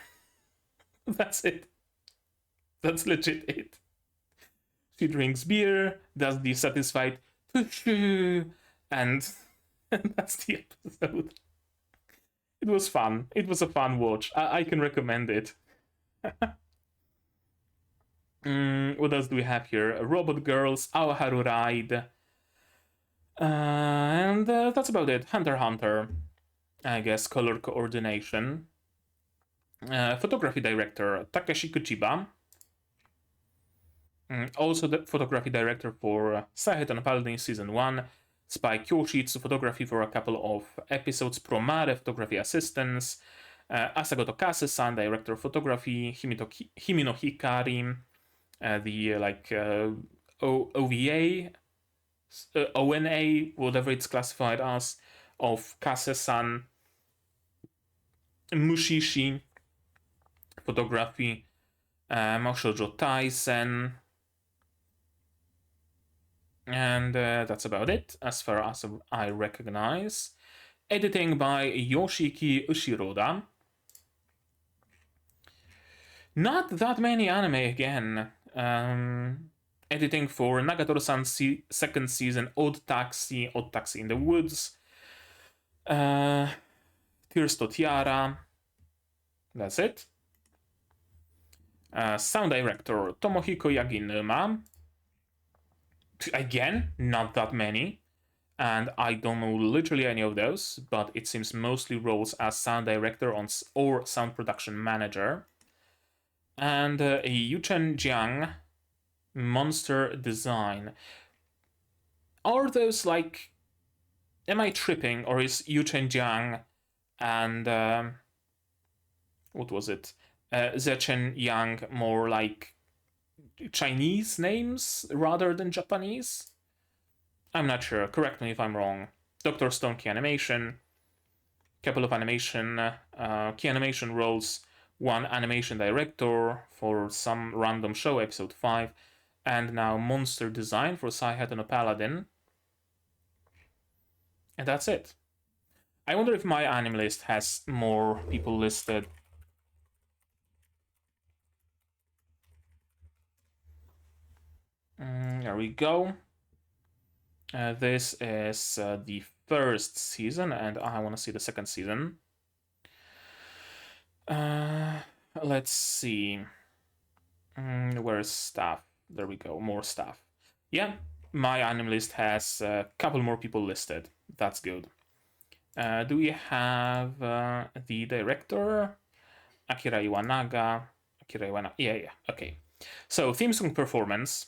That's it. That's legit it. She drinks beer, does the satisfied and that's the episode. It was fun. It was a fun watch. I can recommend it. What else do we have here? Robot Girls, Aoharu Ride. And that's about it. Hunter x Hunter. I guess color coordination. Photography director Takeshi Kuchiba. Also the photography director for Saihate no Paladin Season 1. Spike Yoshitsu photography for a couple of episodes. Promare photography assistants. Asagoto Kase-san, director of photography. Himino Hikari, the OVA, ONA, whatever it's classified as, of Kase-san. Mushishi photography. Maushojo Taisen. And that's about it, as far as I recognize. Editing by Yoshiki Ushiroda. Not that many anime again. Editing for Nagatoro-san's second season, Odd Taxi in the Woods. Tears to Tiara. That's it. Sound director Tomohiko Yaginuma. Again, not that many. And I don't know literally any of those, but it seems mostly roles as sound director or sound production manager. And Yuchen Jiang, monster design. Are those like... Am I tripping, or is Yuchen Jiang and... what was it? Zechen Yang more like Chinese names rather than Japanese? I'm not sure. Correct me if I'm wrong. Dr. Stone Key Animation. Couple of animation key animation roles. One animation director for some random show, episode 5. And now monster design for Saihate no Paladin. And that's it. I wonder if my anime list has more people listed. There we go. This is the first season, and I want to see the second season. Let's see. Where's stuff? There we go, more stuff. Yeah, my anime list has a couple more people listed. That's good. Do we have the director? Akira Iwanaga. Yeah, okay. So, theme song performance.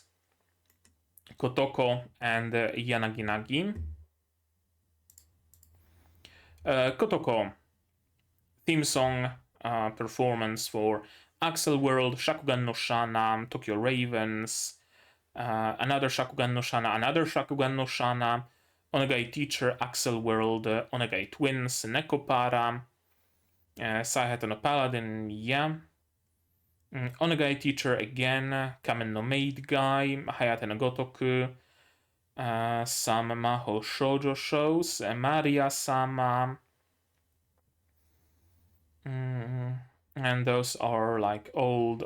Kotoko and Yanaginagi. Kotoko, theme song performance for Axel World, Shakugan no Shana, Tokyo Ravens, another Shakugan no Shana, Onegai Teacher, Axel World, Onegai Twins, Nekopara, Saihate no Paladin, yeah. Onegai Teacher again, Kamen no Maid Guy, Hayate no Gotoku, some Mahou Shoujo shows, Maria-sama, and those are like old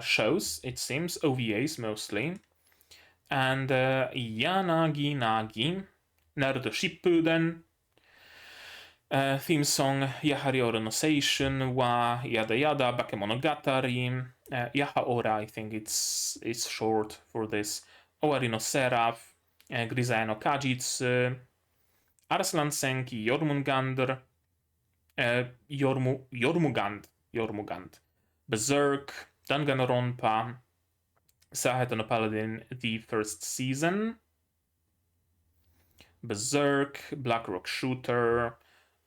shows, it seems, OVAs mostly. and Yanagi Nagi, Naruto Shippuden, theme song Yahari Ora no Seishun wa Yada Yada Bakemonogatari, Yaha Ora, I think it's short for this, Owari no Seraph, Grisai no Kajitsu, Arslan Senki Jormungandr, Jormungand, Berserk, Danganronpa, Saihate no Paladin, the first season, Berserk, Black Rock Shooter,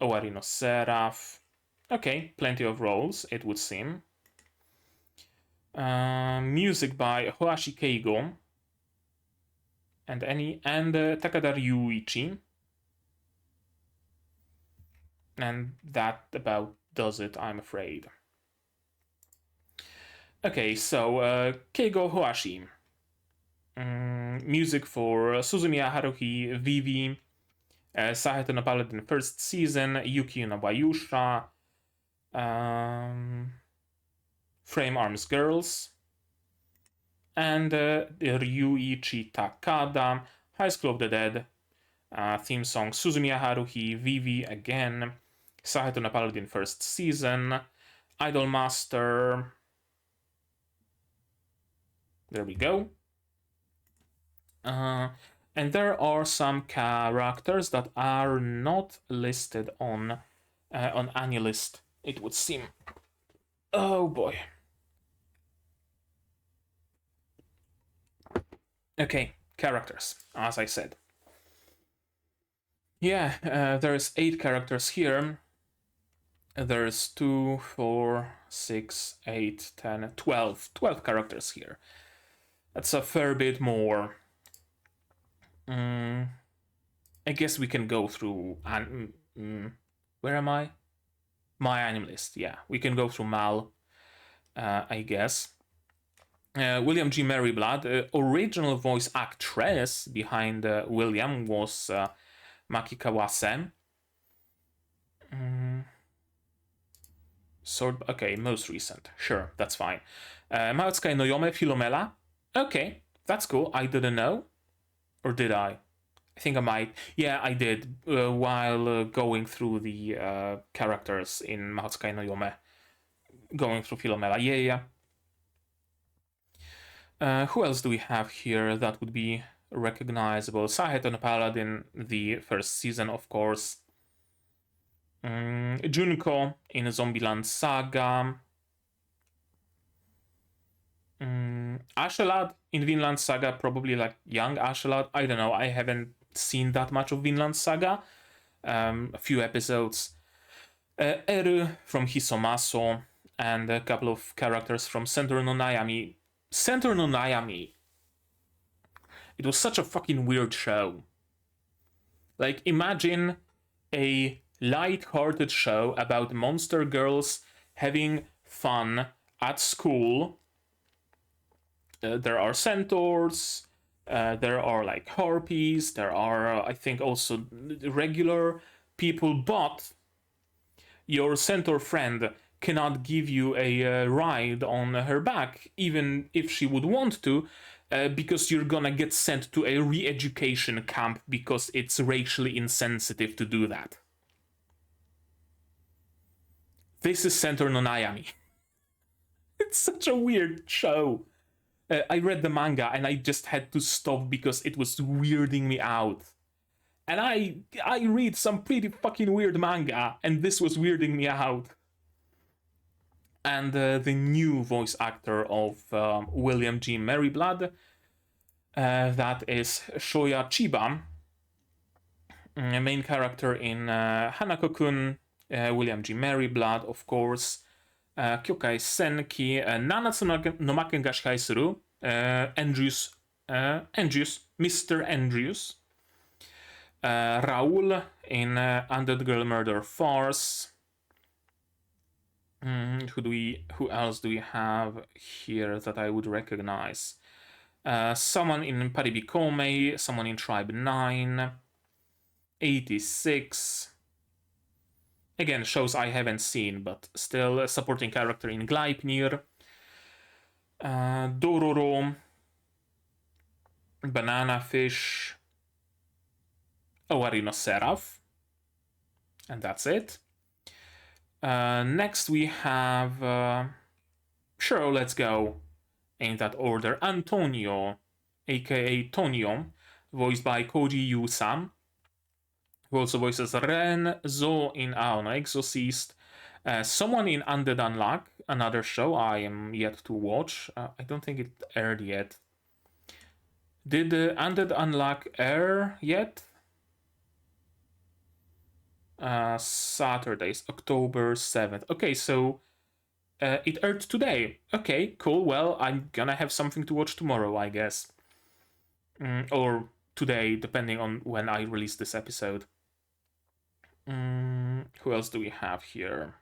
Owari no Seraph. Okay, plenty of roles, it would seem. Music by Hoashi Keigo and Takada Ryuichi. And that about does it, I'm afraid. Okay, so Keigo Hoashi. Music for Suzumiya Haruhi, Vivi, Saihate no Paladin first season, Yuki no Bayusha, Frame Arms Girls, and Ryuichi Takada, High School of the Dead, theme song Suzumiya Haruhi, Vivi again, Saihate no Paladin first season, Idol Master. There we go. And there are some characters that are not listed on AniList, it would seem. Oh boy. Okay, characters, as I said. Yeah, there's 8 characters here. There's 2, 4, 6, 8, 10, 12 characters here. That's a fair bit more. I guess we can go through. Where am I? My AniList. Yeah, we can go through Mal. I guess. William G. Merryblood, original voice actress behind William was Maki Kawase. Okay, most recent. Sure, that's fine. Maotsukai no Yome Philomela. Okay, that's cool. I didn't know. Or did I? I think I might. Yeah, I did while going through the characters in Maotsukai no Yome. Going through Philomela. Yeah. Who else do we have here that would be recognizable? Saihate no Paladin, the first season, of course. Junko in Zombieland Saga. Ashelad in Vinland Saga, probably like young Ashelad. I don't know, I haven't seen that much of Vinland Saga. A few episodes. Eru from Hisomaso, and a couple of characters from Center no Nayami. Center no Nayami. It was such a fucking weird show. Like, imagine a light-hearted show about monster girls having fun at school. There are centaurs, there are like harpies, there are, I think, also regular people, but your centaur friend cannot give you a ride on her back, even if she would want to, because you're gonna get sent to a re-education camp because it's racially insensitive to do that. This is Center no Nayami. It's such a weird show. I read the manga and I just had to stop because it was weirding me out. And I read some pretty fucking weird manga, and this was weirding me out. And the new voice actor of William G. Merryblood, that is Shoya Chiba, main character in Hanako-kun, William G. Merryblood, of course, Kyokai Senki, Nanatsu no Maken ga Shikai Suru, Andrews, Mr. Andrews, Raoul in Undead Girl Murder Farce. Who else do we have here that I would recognize? Someone in Paribikome, someone in Tribe 9, 86. Again, shows I haven't seen, but still a supporting character in Gleipnir. Dororo. Banana Fish, Oarino Seraph, and that's it. Next we have, sure, let's go in that order, Antonio, aka Tonio, voiced by Koji Yu-san, who also voices Ren Zo in Aono Exorcist, someone in Undead Unluck, another show I am yet to watch. I don't think it aired yet. Did Undead Unluck air yet? Saturdays, October 7th. Okay, so it aired today. Okay, cool. Well, I'm gonna have something to watch tomorrow, I guess. Or today, depending on when I release this episode. Who else do we have here?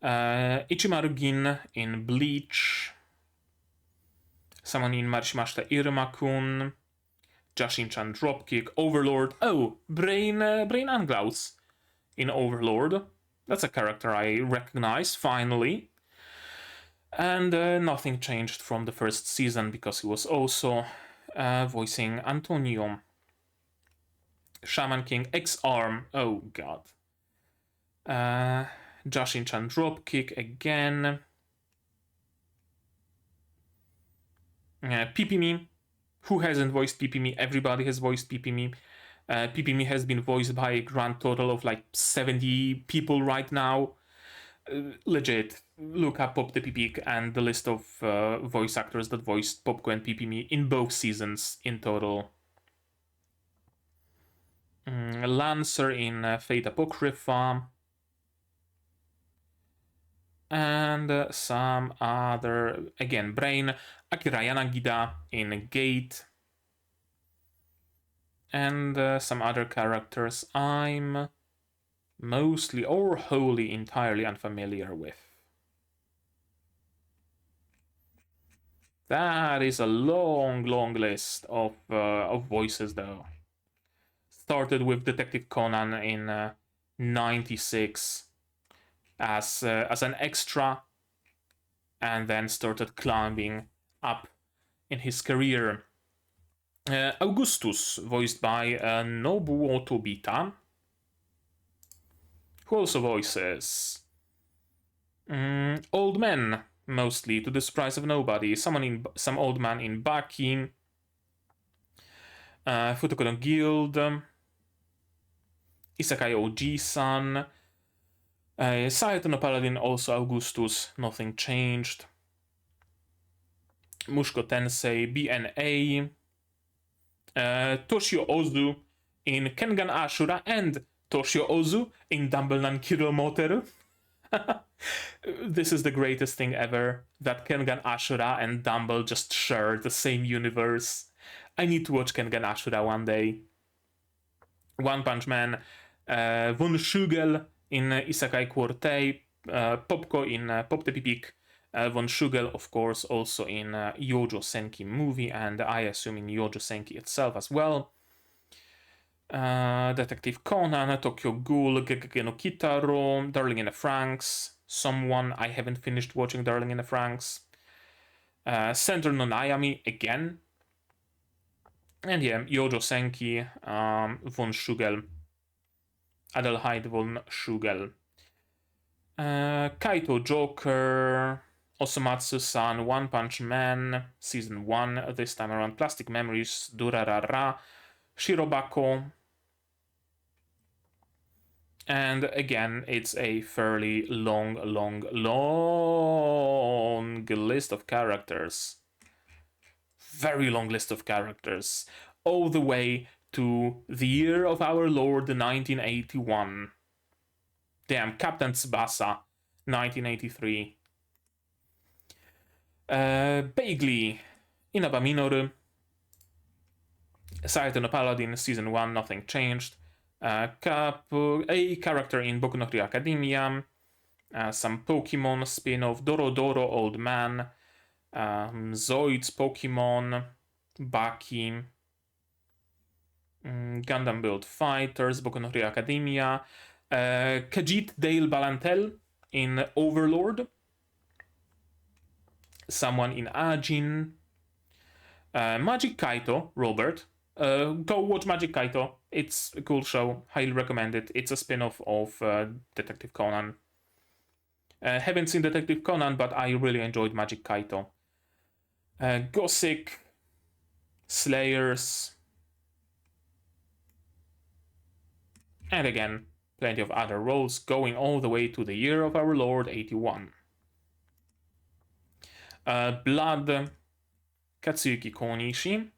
Ichimaru Gin in Bleach. Someone in Marishimashita Iruma-kun. Jashin-chan Dropkick. Overlord. Oh, Brain Anglaus in Overlord. That's a character I recognize, finally. And nothing changed from the first season because he was also voicing Antonio. Shaman King X-Arm. Oh god. Jashin-chan Dropkick again. Pipimi. Who hasn't voiced Pipimi? Everybody has voiced Pipimi. Pipimi has been voiced by a grand total of like 70 people right now. Legit. Look up Pop the Pipik and the list of voice actors that voiced Popko and Pipimi in both seasons in total. Lancer in Fate Apocrypha. And some other, again, Brain, Akira Yanagida in Gate. And some other characters I'm mostly or wholly entirely unfamiliar with. That is a long list of voices, though. Started with Detective Conan in 96 as an extra, and then started climbing up in his career. Augustus, voiced by Nobuo Tobita, who also voices old men, mostly, to the surprise of nobody. Some old man in Baki, Futoku no Guild, Isekai OG-san, Saihate no Paladin, also Augustus, nothing changed. Mushko Tensei, BNA, Toshio Ozu in Kengan Ashura, and Toshio Ozu in Dumblenan Kiro Moteru. This is the greatest thing ever, that Kengan Ashura and Dumble just share the same universe. I need to watch Kengan Ashura one day. One Punch Man, Von Schugel in Isekai Quartet, Popko in Pop the Pipik, Von Schugel, of course, also in Yojo Senki movie, and I assume in Yojo Senki itself as well. Detective Conan, Tokyo Ghoul, Gegege no Kitaro, Darling in the Franxx, someone I haven't finished watching Darling in the Franxx, Center no Nayami again, and yeah, Yojo Senki, Von Schugel, Adelheid von Schugel, Kaito Joker, Osomatsu-san, One Punch Man, Season 1, this time around, Plastic Memories, Durarara, Shirobako, and again, it's a fairly long list of characters. Very long list of characters. All the way to the year of our Lord, 1981. Damn, Captain Tsubasa, 1983. Bagley, Inaba Minoru. Saihate no Paladin, Season 1, nothing changed. A character in Boku no Hero Academia, some Pokemon spin-off, Dorodoro Old Man, Zoids Pokemon, Baki, Gundam Build Fighters, Boku no Hero Academia, Khajiit Dale Balantel in Overlord, someone in Ajin, Magic Kaito, Robert. Go watch Magic Kaito. It's a cool show. Highly recommend it. It's a spin-off of Detective Conan. Haven't seen Detective Conan, but I really enjoyed Magic Kaito. Gothic, Slayers, and again, plenty of other roles going all the way to the year of our Lord 81. Blood, Katsuyuki Konishi,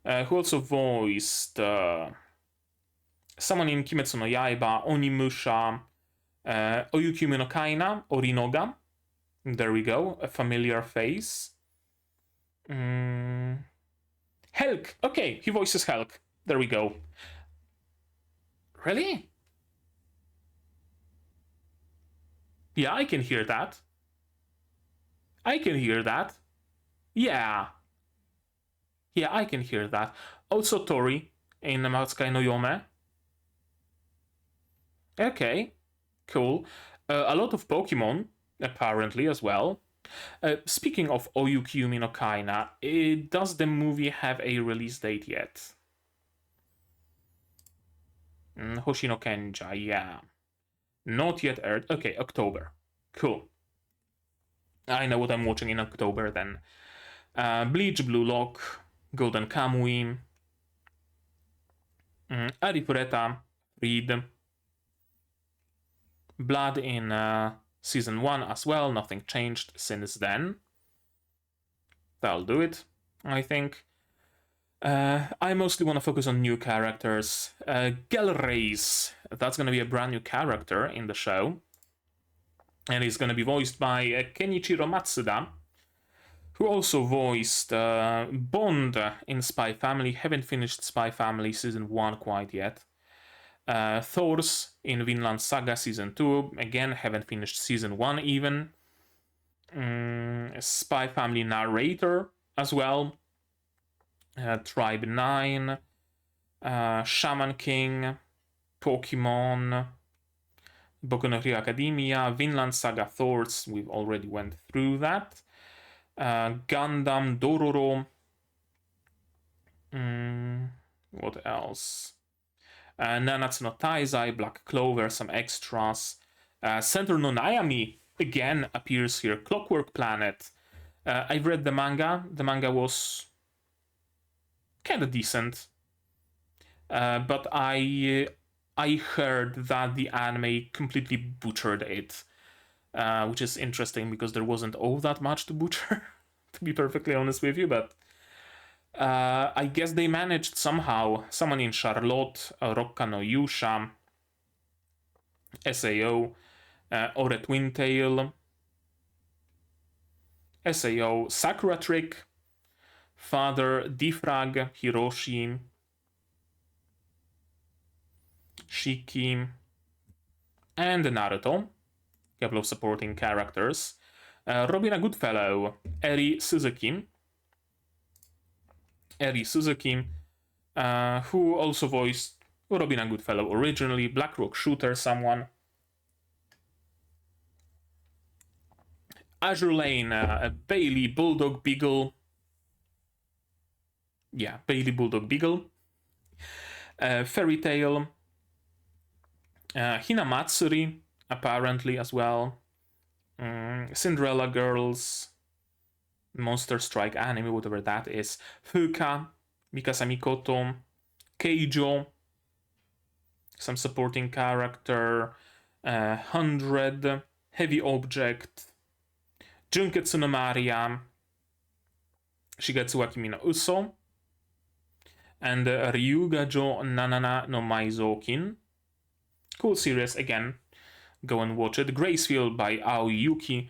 who also voiced someone in Kimetsu no Yaiba, Onimusha, Oyukimi no Kaina, Orinoga. There we go, a familiar face. Helk! Okay, he voices Helk. There we go. Really? Yeah, I can hear that. I can hear that. Yeah. Yeah, I can hear that. Also Tori in Matskai no Yome. Okay, cool. A lot of Pokemon, apparently, as well. Speaking of Oyukimi no Kaina, does the movie have a release date yet? Hoshino Kenja, yeah. Not yet aired. Okay, October. Cool. I know what I'm watching in October then. Bleach, Blue Lock, Golden Kamui, Arifureta, Reed, Blood in Season 1 as well, nothing changed since then. That'll do it, I think. I mostly want to focus on new characters. Gelreis, that's going to be a brand new character in the show. And he's going to be voiced by Kenichiro Matsuda, who also voiced Bond in Spy Family. Haven't finished Spy Family Season 1 quite yet. Thors in Vinland Saga Season 2. Again, haven't finished Season 1 even. Spy Family narrator as well. Tribe 9. Shaman King. Pokemon. Boku no Hero Academia. Vinland Saga Thors. We've already went through that. Gundam Dororo. What else? Nanatsu no Taizai, Black Clover, some extras. Center no Nayami again appears here. Clockwork Planet. I've read the manga. The manga was kind of decent, but I heard that the anime completely butchered it, which is interesting because there wasn't all that much to butcher, to be perfectly honest with you, but I guess they managed somehow. Someone in Charlotte, Rocca no Yusha, SAO, Ore Twintail, SAO, Sakura Trick, Father, Defrag, Hiroshi, Shiki, and Naruto. A couple of supporting characters. Robina Goodfellow, Eri Suzuki, who also voiced Robina Goodfellow originally, Blackrock Shooter, someone. Azure Lane, Bailey Bulldog Beagle. Yeah, Bailey Bulldog Beagle. Fairy Tail. Hinamatsuri, apparently, as well. Cinderella Girls. Monster Strike anime, whatever that is. Fuka, Mikasa Mikoto, Keijo, some supporting character, 100, Heavy Object, Junketsu no Maria, Shigetsu wa Kimi no Uso, and Ryugajo Nanana no Maizokin. Cool series, again, go and watch it. Gracefield by Aoyuki.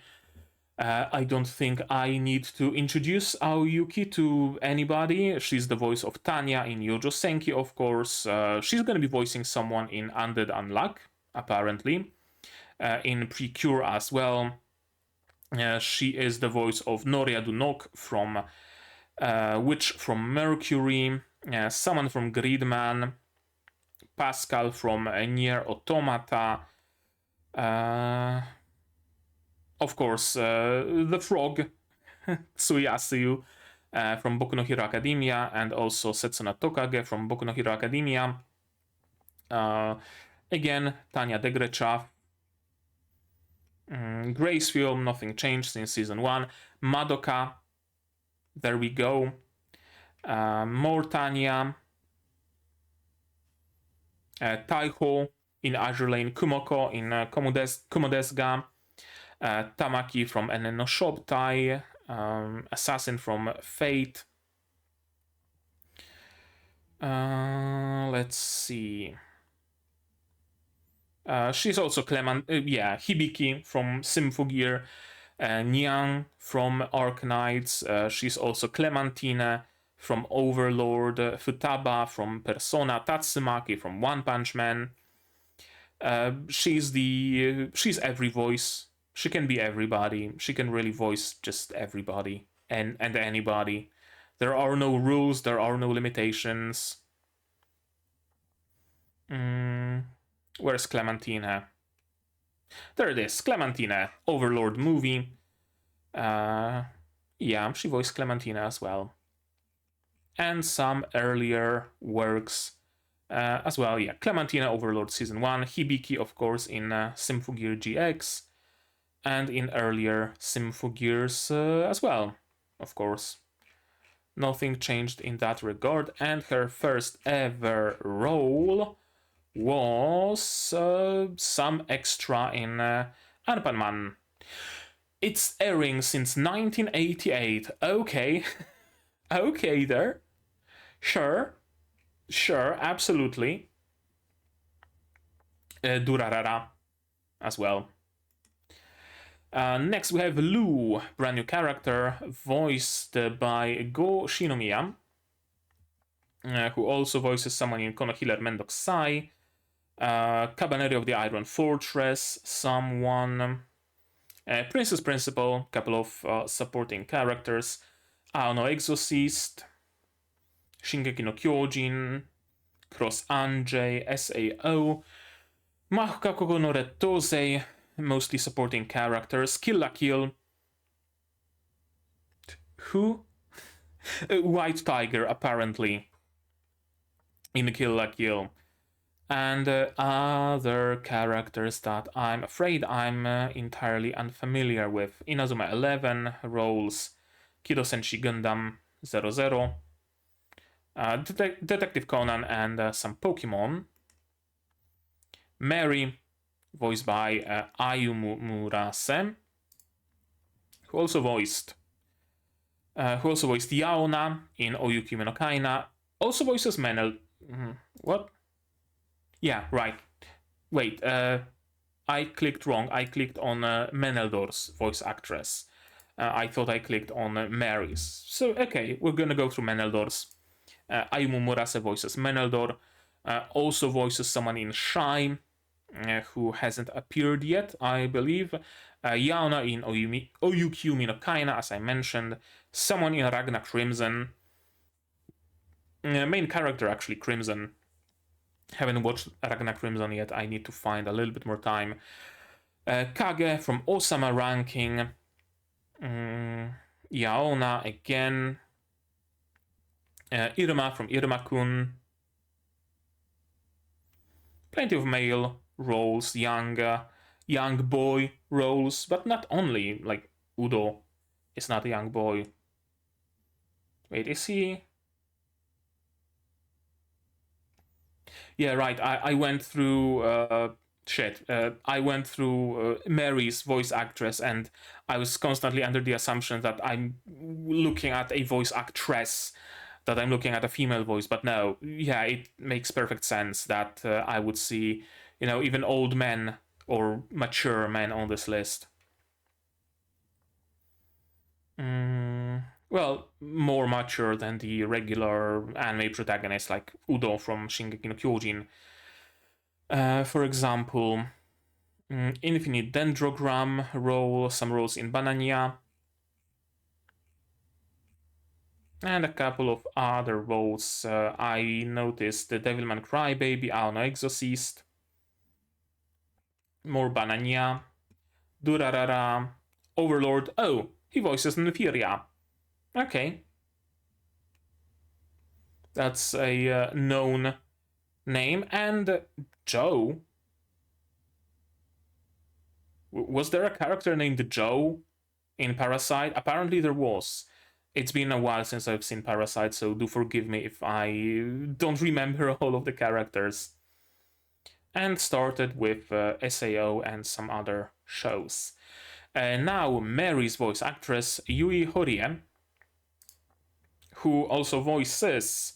I don't think I need to introduce Aoyuki to anybody. She's the voice of Tanya in Yojo Senki, of course. She's going to be voicing someone in Undead Unluck, apparently. In Precure as well. She is the voice of Noria Dunok from Witch from Mercury. Someone from Gridman. Pascal from Nier Automata. Of course, the frog, Suyasu, from Boku no Hero Academia, and also Setsuna Tokage from Boku no Hero Academia. Again, Tanya Degrecha. Grace film, nothing changed since season 1. Madoka, there we go. More Tanya. Taiho in Azure Lane, Kumoko in Kumodesga. Tamaki from Enen no Shobtai. Assassin from Fate. Let's see. She's also Hibiki from Symphogear, Nyang from Arknights. She's also Clementine from Overlord, Futaba from Persona, Tatsumaki from One Punch Man. She's every voice. She can be everybody. She can really voice just everybody and anybody. There are no rules. There are no limitations. Where's Clementine? There it is, Clementine, Overlord movie. Yeah, she voiced Clementine as well. And some earlier works as well. Yeah, Clementine, Overlord Season 1. Hibiki, of course, in Symphogear GX. And in earlier Symphogears as well, of course. Nothing changed in that regard. And her first ever role was some extra in Anpanman. It's airing since 1988. Okay. Okay there. Sure, absolutely. Durarara as well. Next we have Lou, brand new character, voiced by Go Shinomiya, who also voices someone in Konohiller Mendokusai. Cabaneri of the Iron Fortress, someone. Princess Principal, couple of supporting characters. Aono Exorcist, Shingeki no Kyojin, Cross Anjay, SAO, Mahoka Kogo no Red Tosei, mostly supporting characters. Kill la Kill. Who? White Tiger, apparently, in Kill la Kill. And other characters that I'm afraid I'm entirely unfamiliar with. Inazuma 11 roles, Kido Senshi Gundam 00, Detective Conan, and some Pokemon. Mary, voiced by Ayumu Murase, who also voiced Yaona in Oyukimi no Kaina. Also voices Menel. What? Yeah, right. Wait, I clicked wrong. I clicked on Meneldor's voice actress. I thought I clicked on Mary's. So, okay, we're gonna go through Meneldor's. Ayumu Murase voices Meneldor. Also voices someone in Shy, who hasn't appeared yet, I believe. Yaona in Oyukimi no Kaina, as I mentioned. Someone in Ragna Crimson. Main character, actually, Crimson. Haven't watched Ragna Crimson yet. I need to find a little bit more time. Kage from Osama Ranking. Yaona again. Irma from Irma-kun. Plenty of male roles, young boy roles, but not only. Like Udo is not a young boy. Wait, is he? Yeah, right. I went through I went through Mary's voice actress, and I was constantly under the assumption that I'm looking at a voice actress, that I'm looking at a female voice. But no, yeah, it makes perfect sense that I would see, even old men or mature men on this list. Well, more mature than the regular anime protagonist like Udo from Shingeki no Kyojin. For example, Infinite Dendrogram role, some roles in Banania, and a couple of other roles. I noticed the Devilman Crybaby, Aono Exorcist, more Banania, Durarara, Overlord. Oh, he voices Nefiria. Okay. That's a known name. And Joe. Was there a character named Joe in Parasite? Apparently there was. It's been a while since I've seen Parasite, so do forgive me if I don't remember all of the characters. And started with SAO and some other shows. Now Mary's voice actress Yui Horie, who also voices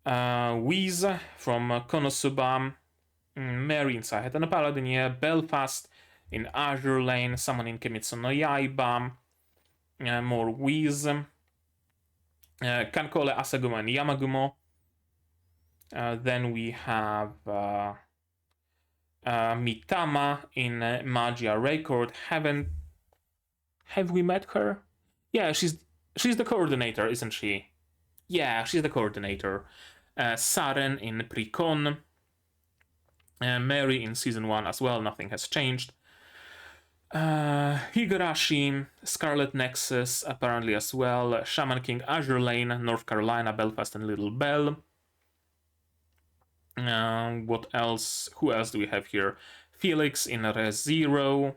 Whis from Konosuba, Mary in Saihate no Paladin, Belfast in Azure Lane, someone in Kimetsu no Yaiba, more Whis, Kankole Asaguma and Yamagumo. Then we have Mitama in Magia Record. Have we met her? Yeah, she's the coordinator, isn't she? Yeah, she's the coordinator. Saren in Precon. Mary in season 1 as well, nothing has changed. Higurashi, Scarlet Nexus apparently as well. Shaman King, Azure Lane, North Carolina, Belfast and Little Bell. What else? Who else do we have here? Felix in ReZero,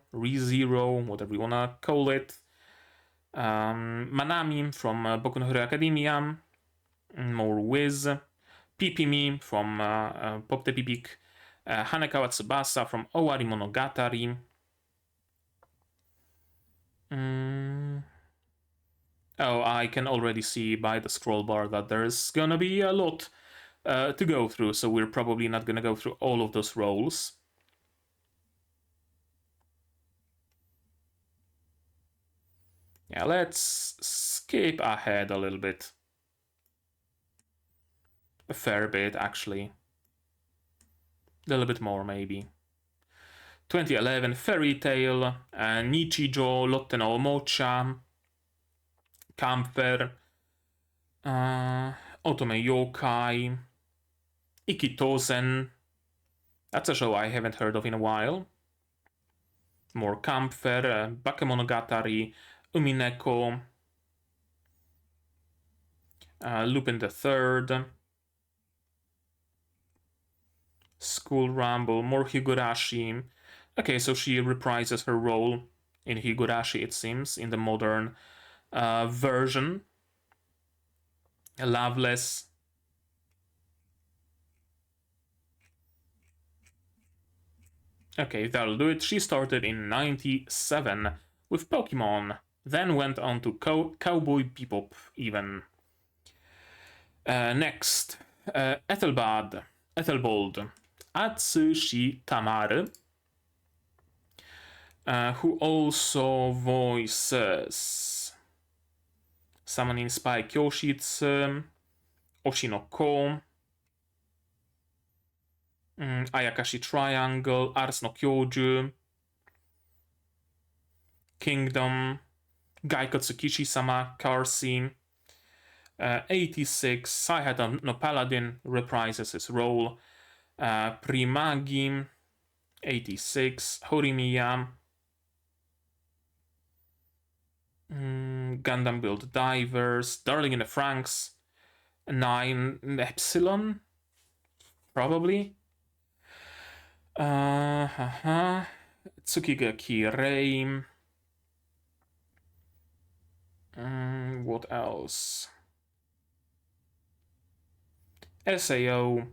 whatever you wanna call it. Manami from Boku no Hero Academia. More Wiz. Pipimi from Pop the Pipik. Hanekawa Tsubasa from Owari Monogatari. Oh, I can already see by the scroll bar that there's gonna be a lot to go through, so we're probably not gonna go through all of those roles. Yeah, let's skip ahead a little bit. A fair bit, actually. A little bit more, maybe. 2011, Fairy Tail, Nichijo, Lotte no Omocha, Camper, Otome Yokai, Ikitozen. That's a show I haven't heard of in a while. More Camper, Bakemonogatari, Umineko, Lupin the Third, School Rumble, more Higurashi. Okay, so she reprises her role in Higurashi, it seems, in the modern version. Loveless. Okay, that'll do it. She started in 97 with Pokemon, then went on to Cowboy Bebop even. Next, Ethelbald, Atsushi Tamaru, who also voices someone in Spy Kyoshitsu, Oshinoko, Ayakashi Triangle, Ars no Kyoju, Kingdom, Gaiko Tsukishi-sama, Carsey. 86, Saihate no Paladin reprises his role. Primagi, 86, Horimiya, Gundam Build Divers, Darling in the Franxx, 9, Epsilon, probably. Tsukigaki Rei. What else? SAO,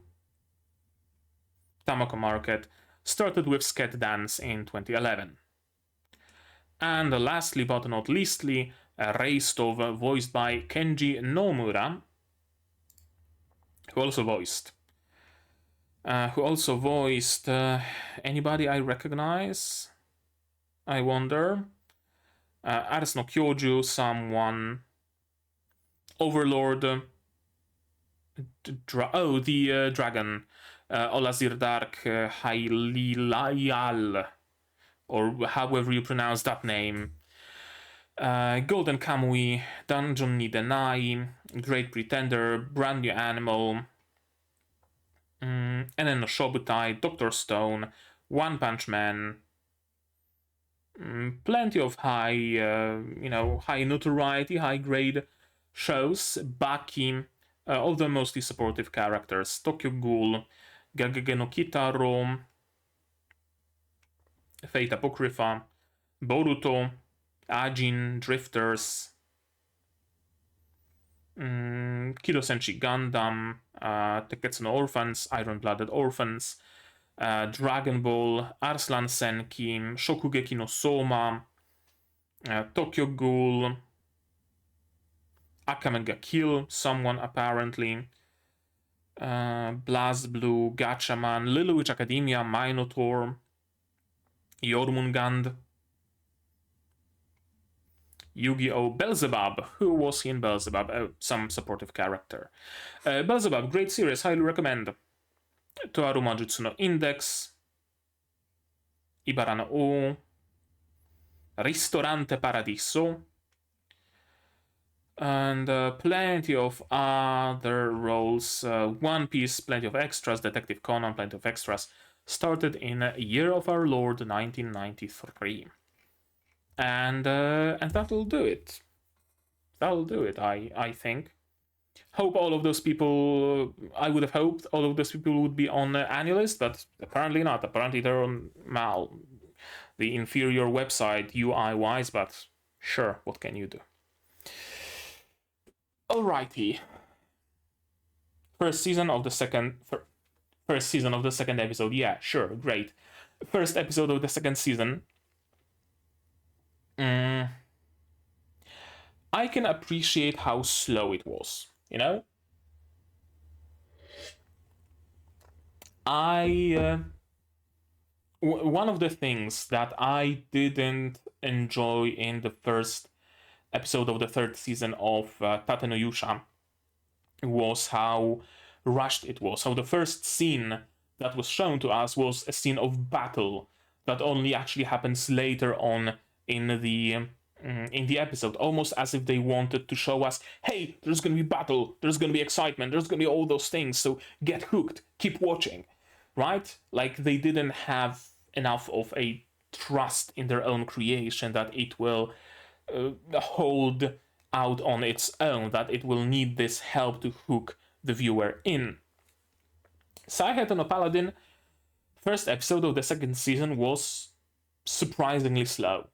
Tamako Market, started with Sket Dance in 2011. And lastly but not leastly, Reistov, voiced by Kenji Nomura, who also voiced anybody I recognize? I wonder. Ars no Kyoju, someone. Overlord. The dragon. Olazir Dark Haililayal, or however you pronounce that name. Golden Kamui, Dungeon ni Denai, Great Pretender, Brand New Animal, Enen no Shobutai, Dr. Stone, One Punch Man. Plenty of high notoriety, high grade shows. Baki, although mostly supportive characters: Tokyo Ghoul, Gagege no Kitaro, Fate Apocrypha, Boruto, Ajin, Drifters, Kido-senshi Gundam, Teketsu no Orphans, Iron-Blooded Orphans, Dragon Ball, Arslan Senki, Shokugeki no Soma, Tokyo Ghoul, Akame ga Kill someone apparently, BlazBlue, Gatchaman, Little Witch Academia, Minotaur, Jormungand, Yu-Gi-Oh! Beelzebub. Who was he in Beelzebub? Some supportive character. Beelzebub, great series, highly recommend. Toaru Majutsu no Index, Ibara no O, Ristorante Paradiso, and plenty of other roles. One Piece, plenty of extras. Detective Conan, plenty of extras. Started in Year of Our Lord 1993. And that'll do it. That'll do it, I think. Hope all of those people, I would have hoped all of those people would be on AniList, but apparently not. Apparently they're on Mal, the inferior website UI-wise, but sure, what can you do? Alrighty. First season of the second episode. Yeah, sure, great. First episode of the second season. I can appreciate how slow it was, you know? One of the things that I didn't enjoy in the first episode of the third season of Tate no Yusha was how rushed it was. How the first scene that was shown to us was a scene of battle that only actually happens later on in the episode, almost as if they wanted to show us, hey, there's gonna be battle, there's gonna be excitement, there's gonna be all those things, so get hooked, keep watching, right? Like they didn't have enough of a trust in their own creation that it will hold out on its own, that it will need this help to hook the viewer in. Saihate no Paladin, first episode of the second season, was surprisingly slow.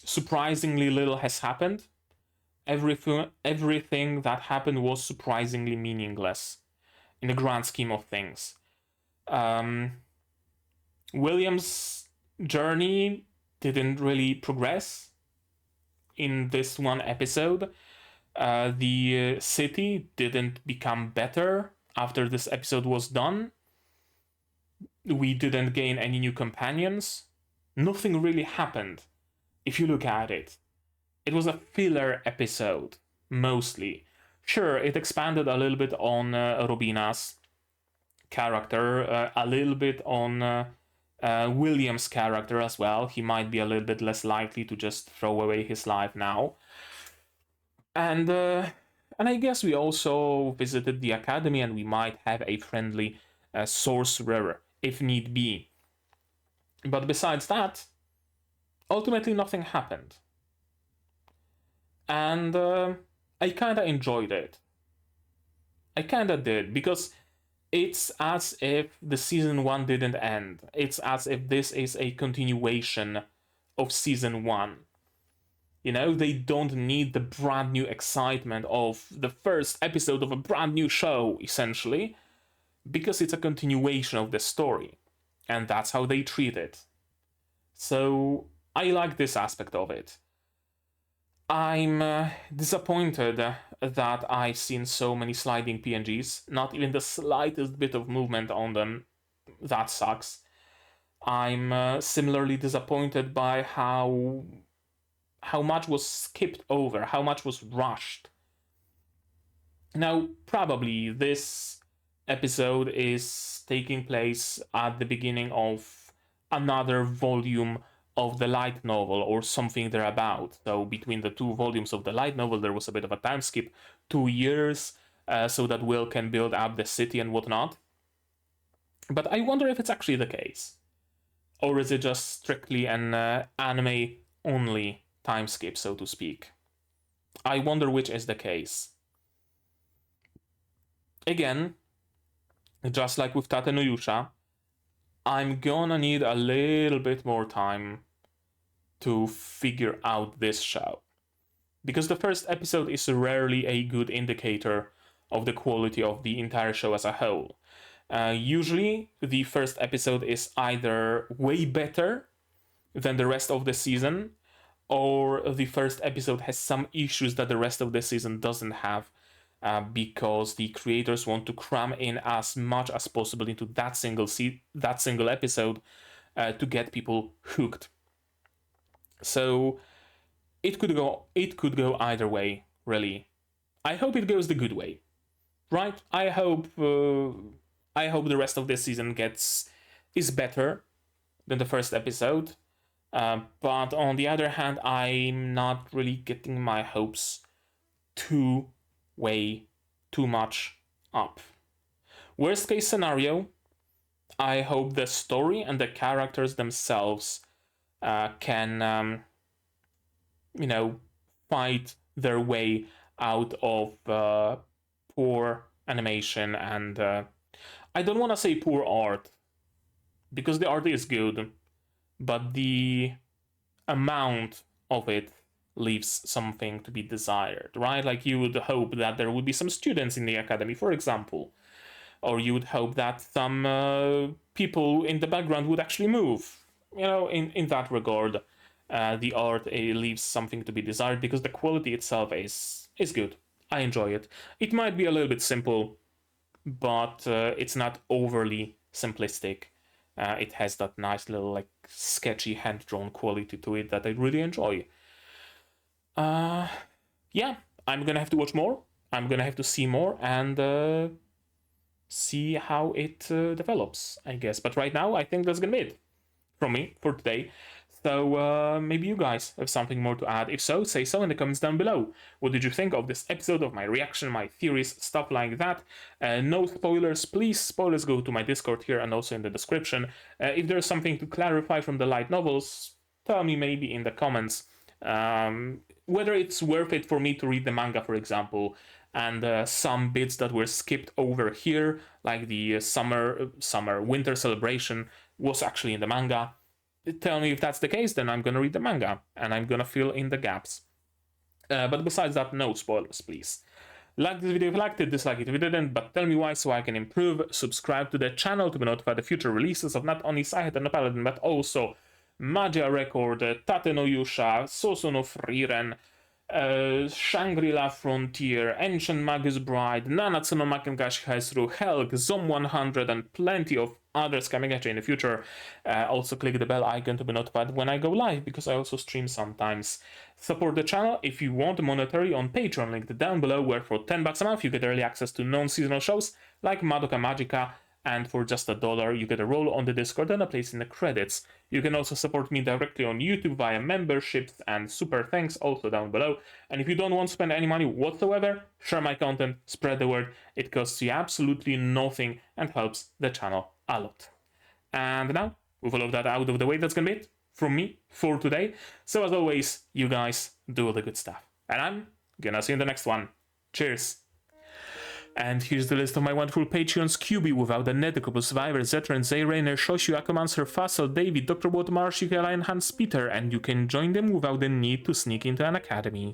Surprisingly little has happened. Everything that happened was surprisingly meaningless in the grand scheme of things. William's journey didn't really progress in this one episode. The city didn't become better after this episode was done. We didn't gain any new companions. Nothing really happened. If you look at it, it was a filler episode, mostly. Sure, it expanded a little bit on Robina's character, a little bit on William's character as well. He might be a little bit less likely to just throw away his life now. And I guess we also visited the academy, and we might have a friendly sorcerer if need be. But besides that, ultimately nothing happened. And I kinda enjoyed it. I kinda did, because it's as if the season 1 didn't end. It's as if this is a continuation of season 1. You know, they don't need the brand new excitement of the first episode of a brand new show, essentially, because it's a continuation of the story. And that's how they treat it. So I like this aspect of it. I'm disappointed that I've seen so many sliding PNGs, not even the slightest bit of movement on them. That sucks. I'm similarly disappointed by how much was skipped over, how much was rushed. Now, probably this episode is taking place at the beginning of another volume of the light novel or something thereabout. So between the two volumes of the light novel, there was a bit of a time skip, 2 years, so that Will can build up the city and whatnot. But I wonder if it's actually the case. Or is it just strictly an anime-only time skip, so to speak? I wonder which is the case. again, just like with Tate no Yusha, I'm gonna need a little bit more time to figure out this show. Because the first episode is rarely a good indicator of the quality of the entire show as a whole. Usually, the first episode is either way better than the rest of the season, or the first episode has some issues that the rest of the season doesn't have, because the creators want to cram in as much as possible into that single episode to get people hooked. So it could go either way, really. I hope it goes the good way, right? I hope the rest of this season is better than the first episode. But on the other hand, I'm not really getting my hopes way too much up. Worst case scenario, I hope the story and the characters themselves can fight their way out of poor animation and I don't want to say poor art, because the art is good, but the amount of it leaves something to be desired, right? Like, you would hope that there would be some students in the academy, for example, or you would hope that some people in the background would actually move. In that regard, the art leaves something to be desired, because the quality itself is good. I enjoy it. It might be a little bit simple, but it's not overly simplistic. It has that nice little, like, sketchy hand-drawn quality to it that I really enjoy. Yeah, I'm gonna have to watch more. I'm gonna have to see more and see how it develops, I guess. But right now, I think that's gonna be it from me for today. So maybe you guys have something more to add. If so, say so in the comments down below. What did you think of this episode, of my reaction, my theories, stuff like that? No spoilers, please. Spoilers go to my Discord here and also in the description. If there's something to clarify from the light novels, tell me maybe in the comments. Whether it's worth it for me to read the manga, for example, and some bits that were skipped over here, like the winter celebration, was actually in the manga. Tell me if that's the case, then I'm gonna read the manga and I'm gonna fill in the gaps. But besides that, no spoilers, please. Like this video if you liked it, dislike it if you didn't, but tell me why so I can improve. Subscribe to the channel to be notified of future releases of not only Saihate no Paladin, but also Magia Record, Tate no Yusha, Soso no Frieren, Shangri-La Frontier, Ancient Magus Bride, Nanatsu no Makengashi Haizuru, Helg, Zom 100, and plenty of others coming at you in the future. Also click the bell icon to be notified when I go live, because I also stream sometimes. Support the channel if you want monetary on Patreon, linked down below, where for $10 a month you get early access to non-seasonal shows like Madoka Magica, and for just $1 you get a role on the Discord and a place in the credits. You can also support me directly on YouTube via memberships and super thanks, also down below. And if you don't want to spend any money whatsoever, share my content, spread the word. It costs you absolutely nothing and helps the channel a lot. And now, with all of that out of the way, that's gonna be it from me for today. So as always, you guys do all the good stuff, and I'm gonna see you in the next one. Cheers! And here's the list of my wonderful Patreons: QB, Without the Nethercouple, Survivor, Zetran, Zay Rainer, Shoshu, Akamancer, Fassel, David, Dr. Watermar, Shikela, and Hans Peter, and you can join them without the need to sneak into an academy.